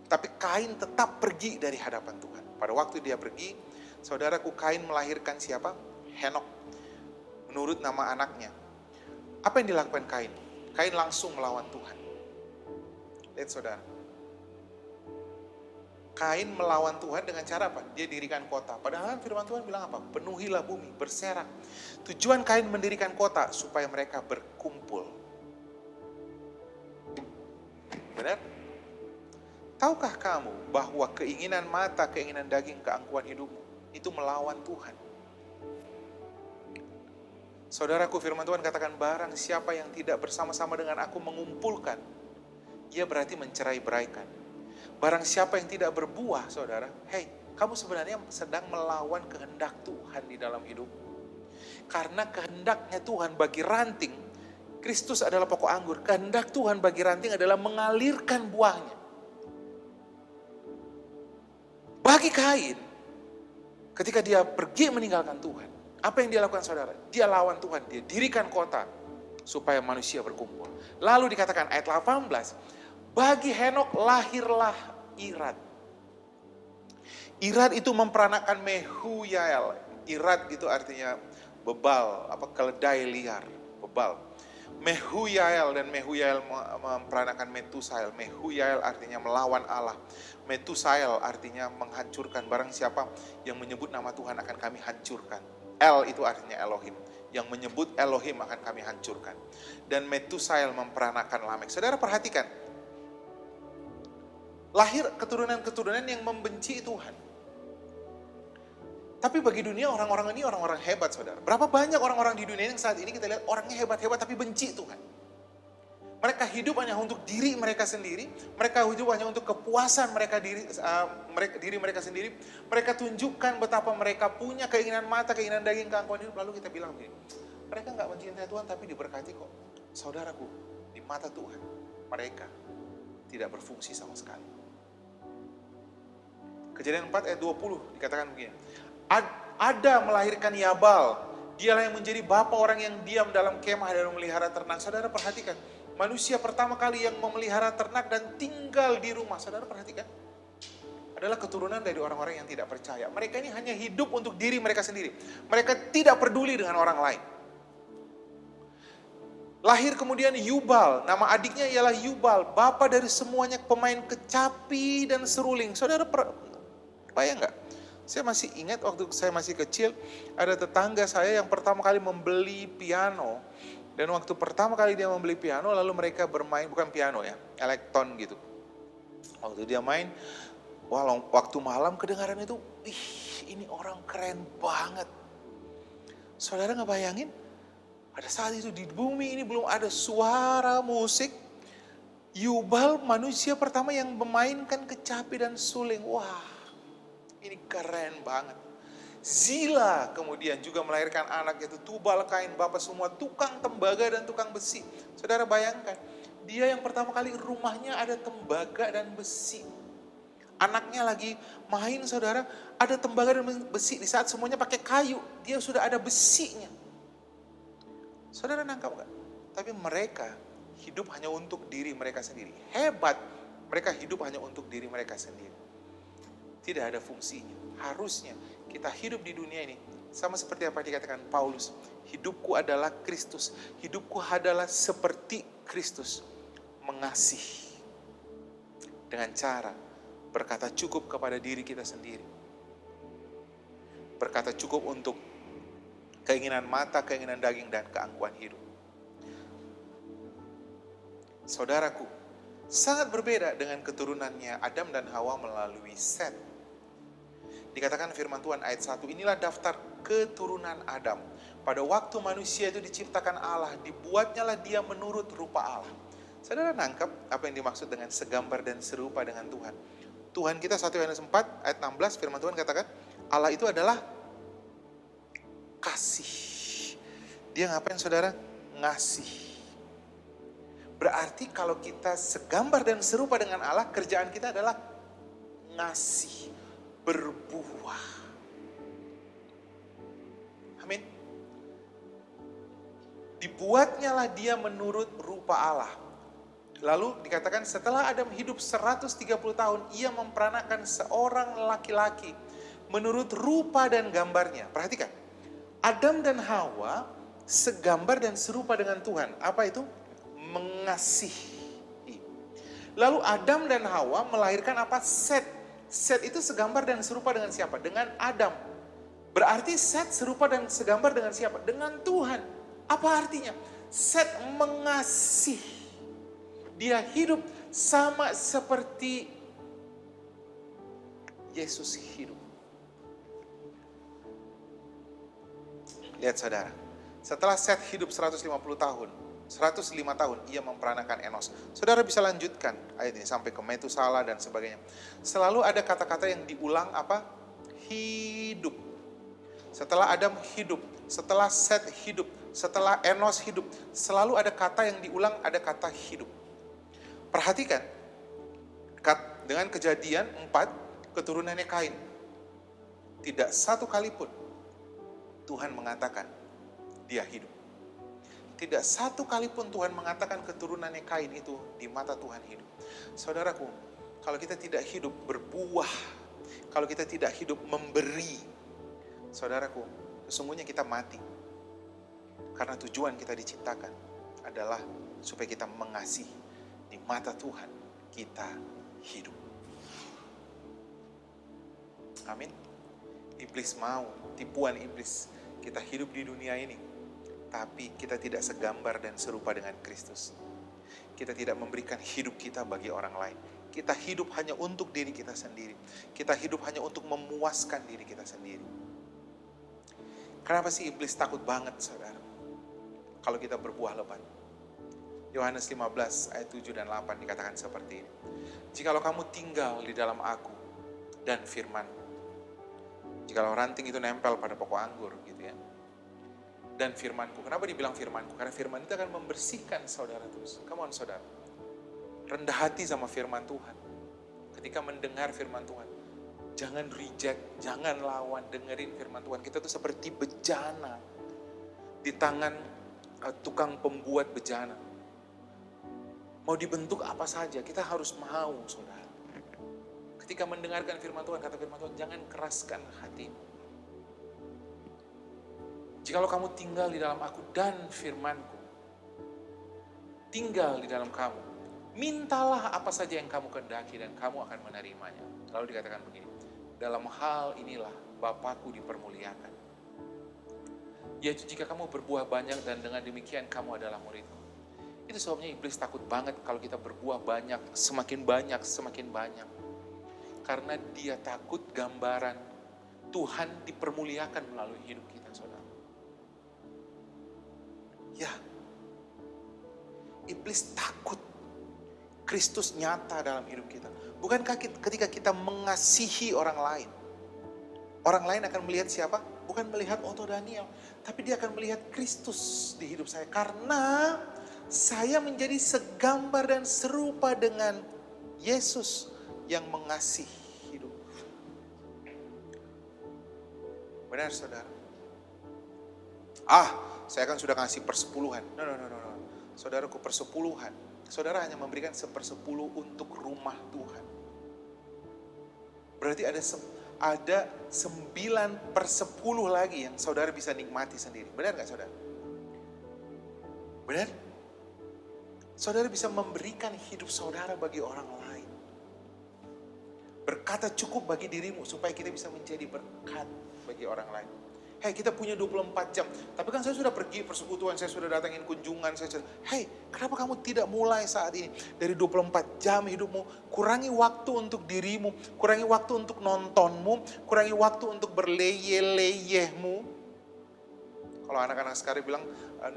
Tapi Kain tetap pergi dari hadapan Tuhan. Pada waktu dia pergi, saudaraku, Kain melahirkan siapa? Henok, menurut nama anaknya. Apa yang dilakukan Kain? Kain langsung melawan Tuhan. Lihat saudara. Kain melawan Tuhan dengan cara apa? Dia dirikan kota. Padahal firman Tuhan bilang apa? Penuhilah bumi, berserak. Tujuan Kain mendirikan kota supaya mereka berkumpul. Benar? Tahukah kamu bahwa keinginan mata, keinginan daging, keangkuhan hidupmu itu melawan Tuhan? Saudaraku, firman Tuhan katakan, barang siapa yang tidak bersama-sama dengan aku mengumpulkan, ia berarti mencerai-beraikan. Barang siapa yang tidak berbuah, saudara, hei, kamu sebenarnya sedang melawan kehendak Tuhan di dalam hidup. Karena kehendaknya Tuhan bagi ranting, Kristus adalah pokok anggur. Kehendak Tuhan bagi ranting adalah mengalirkan buahnya. Bagi Kain, ketika dia pergi meninggalkan Tuhan, apa yang dia lakukan saudara? Dia lawan Tuhan, dia dirikan kota supaya manusia berkumpul. Lalu dikatakan ayat 18, bagi Henok lahirlah Irad. Irad itu memperanakan Mehuyael. Irad itu artinya bebal, keledai liar, bebal. Mehuyael dan Mehuyael memperanakan Metusael. Mehuyael artinya melawan Allah. Metusael artinya menghancurkan. Barang siapa yang menyebut nama Tuhan akan kami hancurkan. El itu artinya Elohim. Yang menyebut Elohim akan kami hancurkan. Dan Metusael memperanakan Lamek. Saudara perhatikan. Lahir keturunan-keturunan yang membenci Tuhan. Tapi bagi dunia orang-orang ini orang-orang hebat saudara. Berapa banyak orang-orang di dunia yang saat ini kita lihat orangnya hebat-hebat tapi benci Tuhan. Mereka hidup hanya untuk diri mereka sendiri. Mereka hidup hanya untuk kepuasan diri mereka sendiri. Mereka tunjukkan betapa mereka punya keinginan mata, keinginan daging, keangkuhan hidup. Lalu kita bilang begini, mereka gak mencintai Tuhan tapi diberkati kok. Saudaraku, di mata Tuhan mereka tidak berfungsi sama sekali. Kejadian 4 ayat 20 dikatakan begini. Ada melahirkan Yabal. Dialah yang menjadi bapa orang yang diam dalam kemah dan memelihara ternak. Saudara perhatikan, manusia pertama kali yang memelihara ternak dan tinggal di rumah, saudara perhatikan, adalah keturunan dari orang-orang yang tidak percaya. Mereka ini hanya hidup untuk diri mereka sendiri. Mereka tidak peduli dengan orang lain. Lahir kemudian Yubal, nama adiknya ialah Yubal, bapa dari semuanya pemain kecapi dan seruling. Saudara bayang nggak? Saya masih ingat waktu saya masih kecil, ada tetangga saya yang pertama kali membeli piano. Dan waktu pertama kali dia membeli piano, lalu mereka bermain, bukan piano ya, elektron gitu. Waktu dia main, waktu malam kedengaran itu, ini orang keren banget. Saudara nggak bayangin? Pada saat itu di bumi ini belum ada suara musik. Yubal manusia pertama yang memainkan kecapi dan suling. Wah, ini keren banget. Zila kemudian juga melahirkan anak, yaitu Tubal, Kain, bapak semua tukang tembaga dan tukang besi. Saudara bayangkan, dia yang pertama kali rumahnya ada tembaga dan besi. Anaknya lagi main, saudara, ada tembaga dan besi. Di saat semuanya pakai kayu, dia sudah ada besinya. Saudara nangkap gak? Tapi mereka hidup hanya untuk diri mereka sendiri. Hebat, mereka hidup hanya untuk diri mereka sendiri. Tidak ada fungsinya. Harusnya kita hidup di dunia ini sama seperti apa dikatakan Paulus. Hidupku adalah Kristus. Hidupku adalah seperti Kristus. Mengasihi. Dengan cara berkata cukup kepada diri kita sendiri. Berkata cukup untuk keinginan mata, keinginan daging, dan keangkuhan hidup. Saudaraku, sangat berbeda dengan keturunannya Adam dan Hawa melalui Set. Dikatakan firman Tuhan ayat 1, inilah daftar keturunan Adam. Pada waktu manusia itu diciptakan Allah, dibuatnyalah dia menurut rupa Allah. Saudara nangkap apa yang dimaksud dengan segambar dan serupa dengan Tuhan? Tuhan kita 1 Yohanes 4 ayat 16 firman Tuhan katakan, Allah itu adalah kasih. Dia ngapain saudara? Ngasih. Berarti kalau kita segambar dan serupa dengan Allah, kerjaan kita adalah ngasih, berbuah. Amin. Dibuatnyalah dia menurut rupa Allah. Lalu dikatakan setelah Adam hidup 130 tahun, ia memperanakan seorang laki-laki menurut rupa dan gambarnya. Perhatikan. Adam dan Hawa segambar dan serupa dengan Tuhan. Apa itu? Mengasihi. Lalu Adam dan Hawa melahirkan apa? Set. Set itu segambar dan serupa dengan siapa? Dengan Adam. Berarti Set serupa dan segambar dengan siapa? Dengan Tuhan. Apa artinya? Set mengasihi. Dia hidup sama seperti Yesus hidup. Lihat saudara, setelah Set hidup 150 tahun, 105 tahun, ia memperanakan Enos. Saudara bisa lanjutkan ayat ini sampai ke Metusala dan sebagainya. Selalu ada kata-kata yang diulang apa? Hidup. Setelah Adam hidup, setelah Set hidup, setelah Enos hidup, selalu ada kata yang diulang, ada kata hidup. Perhatikan, dengan Kejadian 4, keturunannya Kain. Tidak satu kali pun Tuhan mengatakan dia hidup. Tidak satu kali pun Tuhan mengatakan keturunannya Kain itu di mata Tuhan hidup. Saudaraku, kalau kita tidak hidup berbuah, kalau kita tidak hidup memberi, saudaraku, sesungguhnya kita mati. Karena tujuan kita diciptakan adalah supaya kita mengasihi. Di mata Tuhan kita hidup. Amin. Iblis mau, tipuan iblis. Kita hidup di dunia ini, tapi kita tidak segambar dan serupa dengan Kristus. Kita tidak memberikan hidup kita bagi orang lain. Kita hidup hanya untuk diri kita sendiri. Kita hidup hanya untuk memuaskan diri kita sendiri. Kenapa sih iblis takut banget, saudara? Kalau kita berbuah lebat. Yohanes 15 ayat 7 dan 8 dikatakan seperti ini. Jikalau kamu tinggal di dalam aku dan firman-Ku. Jikalau ranting itu nempel pada pokok anggur gitu ya. Dan firman-Ku. Kenapa dibilang firman-Ku? Karena firman itu akan membersihkan saudara terus. Come on saudara. Rendah hati sama firman Tuhan. Ketika mendengar firman Tuhan. Jangan reject, jangan lawan, dengerin firman Tuhan. Kita tuh seperti bejana. di tangan tukang pembuat bejana. Mau dibentuk apa saja, kita harus mau, saudara. Ketika mendengarkan firman Tuhan, kata firman Tuhan, jangan keraskan hatimu. Jikalau kamu tinggal di dalam aku dan firmanku tinggal di dalam kamu, mintalah apa saja yang kamu kehendaki dan kamu akan menerimanya. Lalu dikatakan begini, dalam hal inilah Bapakku dipermuliakan, yaitu jika kamu berbuah banyak dan dengan demikian kamu adalah muridku. Itu sebabnya iblis takut banget kalau kita berbuah banyak, semakin banyak, semakin banyak. Karena dia takut gambaran Tuhan dipermuliakan melalui hidup kita, saudara. Ya, iblis takut Kristus nyata dalam hidup kita. Bukankah ketika kita mengasihi orang lain akan melihat siapa? Bukan melihat Otto Daniel, tapi dia akan melihat Kristus di hidup saya. Karena saya menjadi segambar dan serupa dengan Yesus yang mengasihi hidup. Benar, saudara? Saya kan sudah ngasih persepuluhan. No. Saudaraku, persepuluhan. Saudara hanya memberikan 1/10 untuk rumah Tuhan. Berarti ada 9/10 lagi yang saudara bisa nikmati sendiri. Benar gak, saudara? Benar? Saudara bisa memberikan hidup saudara bagi orang lain. Berkata cukup bagi dirimu supaya kita bisa menjadi berkat bagi orang lain. Kita punya 24 jam. Tapi kan saya sudah pergi persekutuan, saya sudah datangin kunjungan. Kenapa kamu tidak mulai saat ini? Dari 24 jam hidupmu, kurangi waktu untuk dirimu, kurangi waktu untuk nontonmu, kurangi waktu untuk berleyeh-leyehmu. Kalau anak-anak sekarang bilang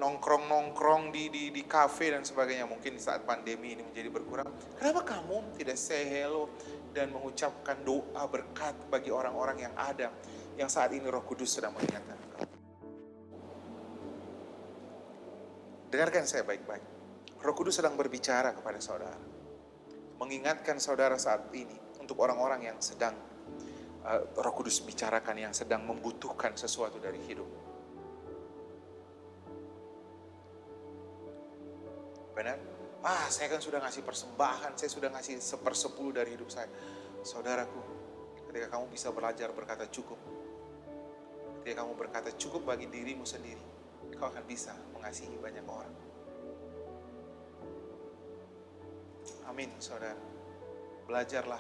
nongkrong-nongkrong di kafe dan sebagainya, mungkin di saat pandemi ini menjadi berkurang. Kenapa kamu tidak say hello dan mengucapkan doa berkat bagi orang-orang yang ada, yang saat ini Roh Kudus sedang mengingatkan? Dengarkan saya baik-baik. Roh Kudus sedang berbicara kepada saudara, mengingatkan saudara saat ini untuk orang-orang yang sedang Roh Kudus bicarakan, yang sedang membutuhkan sesuatu dari hidup. Benar? Saya kan sudah ngasih persembahan, saya sudah ngasih 1/10 dari hidup saya. Saudaraku, ketika kamu bisa belajar berkata cukup, ketika kamu berkata cukup bagi dirimu sendiri, kau akan bisa mengasihi banyak orang. Amin, saudara. Belajarlah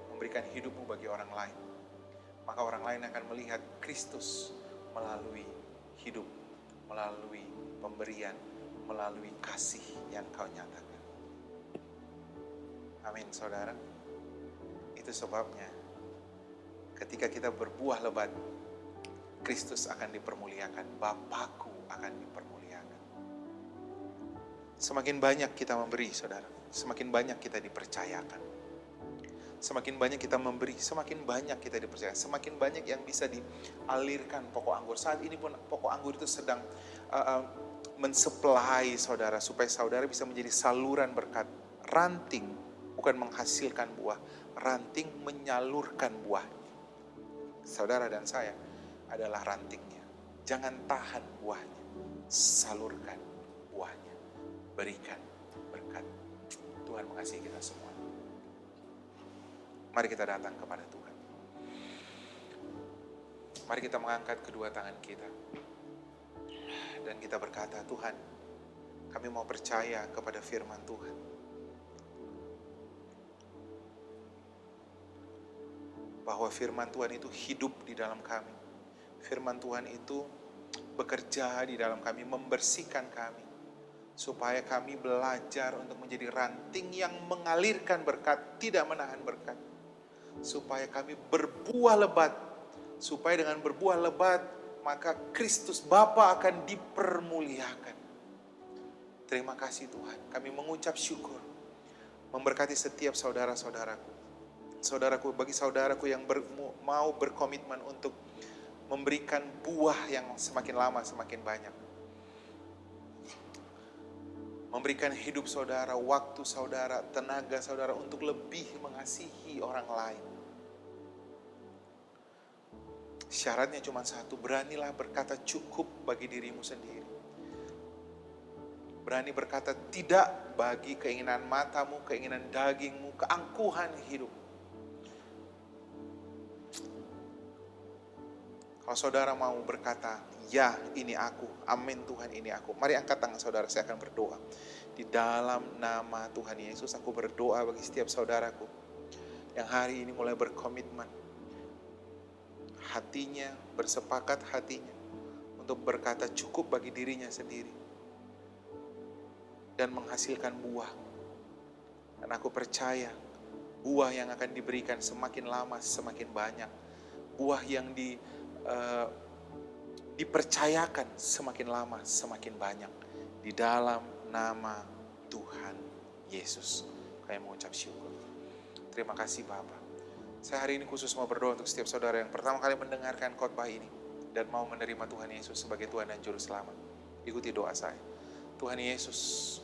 memberikan hidupmu bagi orang lain. Maka orang lain akan melihat Kristus melalui hidup, melalui pemberian, melalui kasih yang kau nyatakan. Amin, saudara. Itu sebabnya ketika kita berbuah lebat, Kristus akan dipermuliakan, Bapakku akan dipermuliakan. Semakin banyak kita memberi, saudara, semakin banyak kita dipercayakan. Semakin banyak kita memberi, semakin banyak kita dipercaya. Semakin banyak yang bisa dialirkan pokok anggur. Saat ini pun pokok anggur itu sedang mensuplai saudara, supaya saudara bisa menjadi saluran berkat. Ranting bukan menghasilkan buah, ranting menyalurkan buah. Saudara dan saya adalah rantingnya. Jangan tahan buahnya, salurkan buahnya, berikan berkat. Tuhan mengasihi kita semua. Mari kita datang kepada Tuhan. Mari kita mengangkat kedua tangan kita dan kita berkata, Tuhan, kami mau percaya kepada firman Tuhan. Bahwa firman Tuhan itu hidup di dalam kami. Firman Tuhan itu bekerja di dalam kami, membersihkan kami. Supaya kami belajar untuk menjadi ranting yang mengalirkan berkat, tidak menahan berkat. Supaya kami berbuah lebat. Supaya dengan berbuah lebat, maka Kristus Bapa akan dipermuliakan. Terima kasih Tuhan, kami mengucap syukur. Memberkati setiap saudara-saudaraku. Saudaraku, bagi saudaraku yang mau berkomitmen untuk memberikan buah yang semakin lama semakin banyak. Memberikan hidup saudara, waktu saudara, tenaga saudara untuk lebih mengasihi orang lain. Syaratnya cuma satu, beranilah berkata cukup bagi dirimu sendiri. berani berkata tidak bagi keinginan matamu, keinginan dagingmu, keangkuhan hidup. Kalau saudara mau berkata, ya ini aku, amin Tuhan ini aku. Mari angkat tangan saudara, saya akan berdoa. Di dalam nama Tuhan Yesus, aku berdoa bagi setiap saudaraku yang hari ini mulai berkomitmen. Hatinya, bersepakat hatinya untuk berkata cukup bagi dirinya sendiri. Dan menghasilkan buah. Dan aku percaya buah yang akan diberikan semakin lama semakin banyak. Buah yang dipercayakan semakin lama semakin banyak. Di dalam nama Tuhan Yesus. Kami mengucap syukur. Terima kasih Bapa. Saya hari ini khusus mau berdoa untuk setiap saudara yang pertama kali mendengarkan khotbah ini. Dan mau menerima Tuhan Yesus sebagai Tuhan dan Juru Selamat. Ikuti doa saya. Tuhan Yesus,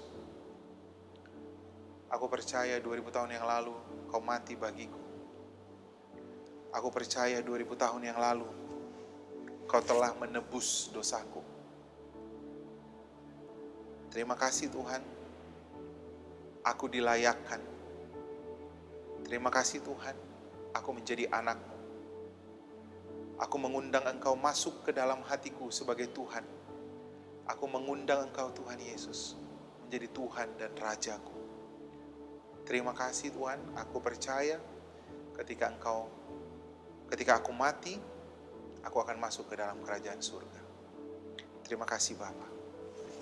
aku percaya 2000 tahun yang lalu Kau mati bagiku. Aku percaya 2000 tahun yang lalu Kau telah menebus dosaku. Terima kasih Tuhan, aku dilayakkan. Terima kasih Tuhan, aku menjadi anak-Mu. Aku mengundang Engkau masuk ke dalam hatiku sebagai Tuhan. Aku mengundang Engkau Tuhan Yesus menjadi Tuhan dan Rajaku. Terima kasih Tuhan, aku percaya ketika aku mati, aku akan masuk ke dalam kerajaan surga. Terima kasih Bapa.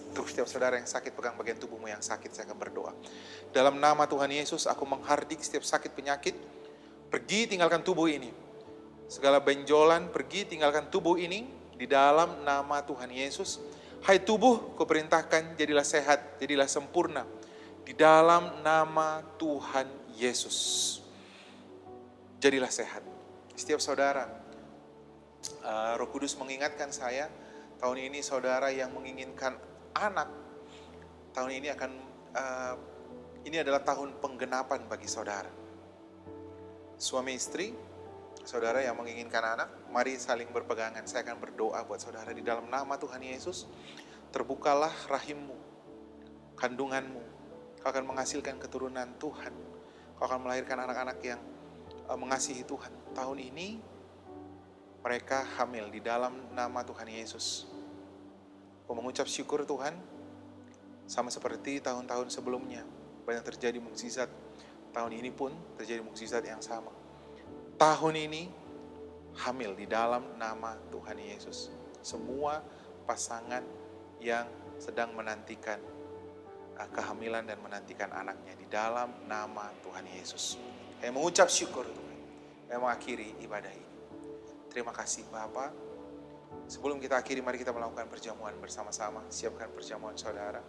Untuk setiap saudara yang sakit, pegang bagian tubuhmu yang sakit, saya akan berdoa. Dalam nama Tuhan Yesus, aku menghardik setiap sakit penyakit, pergi tinggalkan tubuh ini. Segala benjolan, pergi tinggalkan tubuh ini, di dalam nama Tuhan Yesus. Hai tubuh, kuperintahkan, jadilah sehat, jadilah sempurna. Di dalam nama Tuhan Yesus. Jadilah sehat. Setiap saudara, Roh Kudus mengingatkan saya, tahun ini saudara yang menginginkan anak, tahun ini ini adalah tahun penggenapan bagi saudara. Suami istri, saudara yang menginginkan anak, mari saling berpegangan. Saya akan berdoa buat saudara di dalam nama Tuhan Yesus. Terbukalah rahimmu, kandunganmu. Kau akan menghasilkan keturunan Tuhan. Kau akan melahirkan anak-anak yang mengasihi Tuhan. Tahun ini mereka hamil di dalam nama Tuhan Yesus. Aku mengucap syukur Tuhan, sama seperti tahun-tahun sebelumnya. Banyak terjadi mukjizat. Tahun ini pun terjadi mukjizat yang sama. Tahun ini hamil di dalam nama Tuhan Yesus. Semua pasangan yang sedang menantikan kehamilan dan menantikan anaknya di dalam nama Tuhan Yesus. Saya mengucap syukur Tuhan. Saya mengakhiri ibadah ini. Terima kasih Bapa. Sebelum kita akhiri, mari kita melakukan perjamuan bersama-sama. Siapkan perjamuan saudara.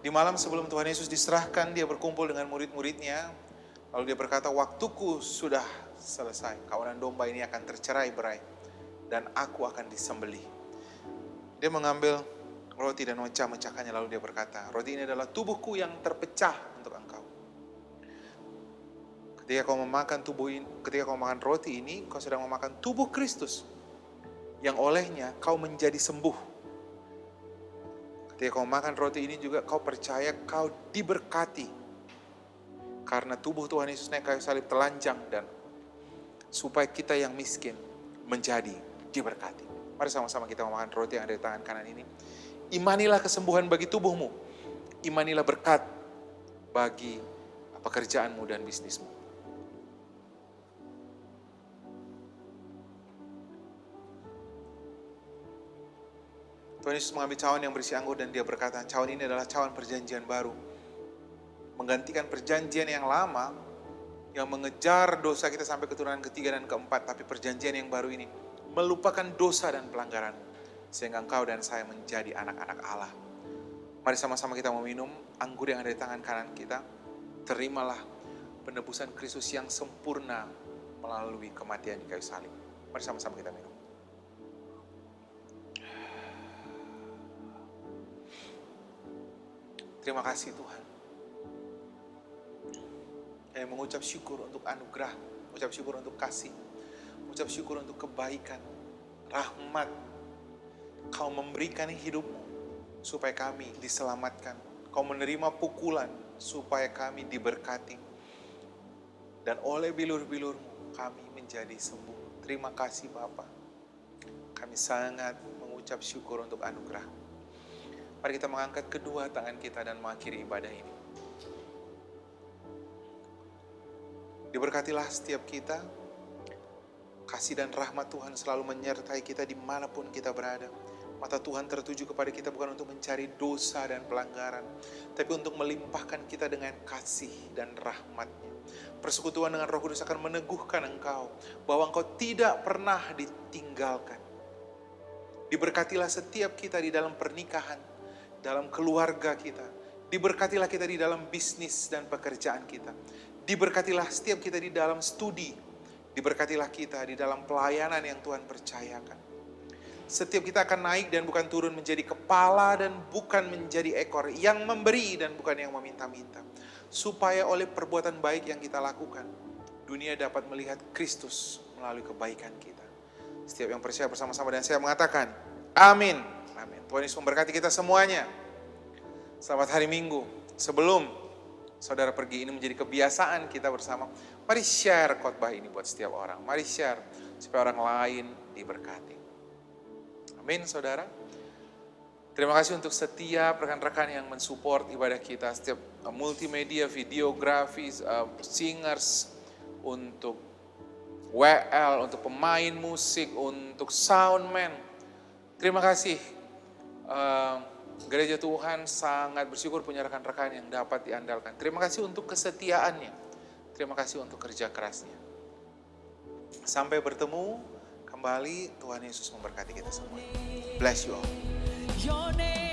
Di malam sebelum Tuhan Yesus diserahkan, dia berkumpul dengan murid-muridnya. Lalu dia berkata, waktuku sudah selesai. Kawanan domba ini akan tercerai-berai. Dan aku akan disembelih. Dia mengambil roti dan memecah-mecahkannya. Lalu dia berkata, roti ini adalah tubuhku yang terpecah untuk engkau. Ketika kau memakan roti ini, kau sedang memakan tubuh Kristus. Yang olehnya kau menjadi sembuh. Ketika kau makan roti ini juga kau percaya kau diberkati. Karena tubuh Tuhan Yesus naik kayu salib telanjang dan supaya kita yang miskin menjadi diberkati. Mari sama-sama kita memakan roti yang ada di tangan kanan ini. Imanilah kesembuhan bagi tubuhmu. Imanilah berkat bagi pekerjaanmu dan bisnismu. Tuhan Yesus mengambil cawan yang berisi anggur dan dia berkata, cawan ini adalah cawan perjanjian baru. Menggantikan perjanjian yang lama, yang mengejar dosa kita sampai keturunan ketiga dan keempat. Tapi perjanjian yang baru ini melupakan dosa dan pelanggaran. sehingga engkau dan saya menjadi anak-anak Allah. Mari sama-sama kita meminum anggur yang ada di tangan kanan kita. Terimalah penebusan Kristus yang sempurna melalui kematian di kayu salib. Mari sama-sama kita minum. Terima kasih Tuhan. Kami mengucap syukur untuk anugerah, mengucap syukur untuk kasih, mengucap syukur untuk kebaikan, rahmat. Kau memberikan hidupmu supaya kami diselamatkan. Kau menerima pukulan supaya kami diberkati. Dan oleh bilur-bilurmu kami menjadi sembuh. Terima kasih Bapa. Kami sangat mengucap syukur untuk anugerah. Mari kita mengangkat kedua tangan kita dan mengakhiri ibadah ini. Diberkatilah setiap kita. Kasih dan rahmat Tuhan selalu menyertai kita dimanapun kita berada. Mata Tuhan tertuju kepada kita bukan untuk mencari dosa dan pelanggaran, tapi untuk melimpahkan kita dengan kasih dan rahmat-Nya. Persekutuan dengan Roh Kudus akan meneguhkan engkau bahwa engkau tidak pernah ditinggalkan. Diberkatilah setiap kita di dalam pernikahan, dalam keluarga kita. Diberkatilah kita di dalam bisnis dan pekerjaan kita. Diberkatilah setiap kita di dalam studi. Diberkatilah kita di dalam pelayanan yang Tuhan percayakan. Setiap kita akan naik dan bukan turun, menjadi kepala dan bukan menjadi ekor, yang memberi dan bukan yang meminta-minta. Supaya oleh perbuatan baik yang kita lakukan, dunia dapat melihat Kristus melalui kebaikan kita. Setiap yang percaya bersama-sama dan saya mengatakan, amin. Amin. Tuhan Yesus memberkati kita semuanya. Selamat hari Minggu. Sebelum saudara pergi, ini menjadi kebiasaan kita bersama. Mari share khotbah ini buat setiap orang. Mari share supaya orang lain diberkati. Amin saudara. Terima kasih untuk setiap rekan-rekan yang mensupport ibadah kita. Setiap multimedia, videografi, singers, untuk WL, untuk pemain musik, untuk soundman. Terima kasih. Gereja Tuhan sangat bersyukur punya rekan-rekan yang dapat diandalkan. Terima kasih untuk kesetiaannya. Terima kasih untuk kerja kerasnya. Sampai bertemu kembali, Tuhan Yesus memberkati kita semua. Bless you all. Your name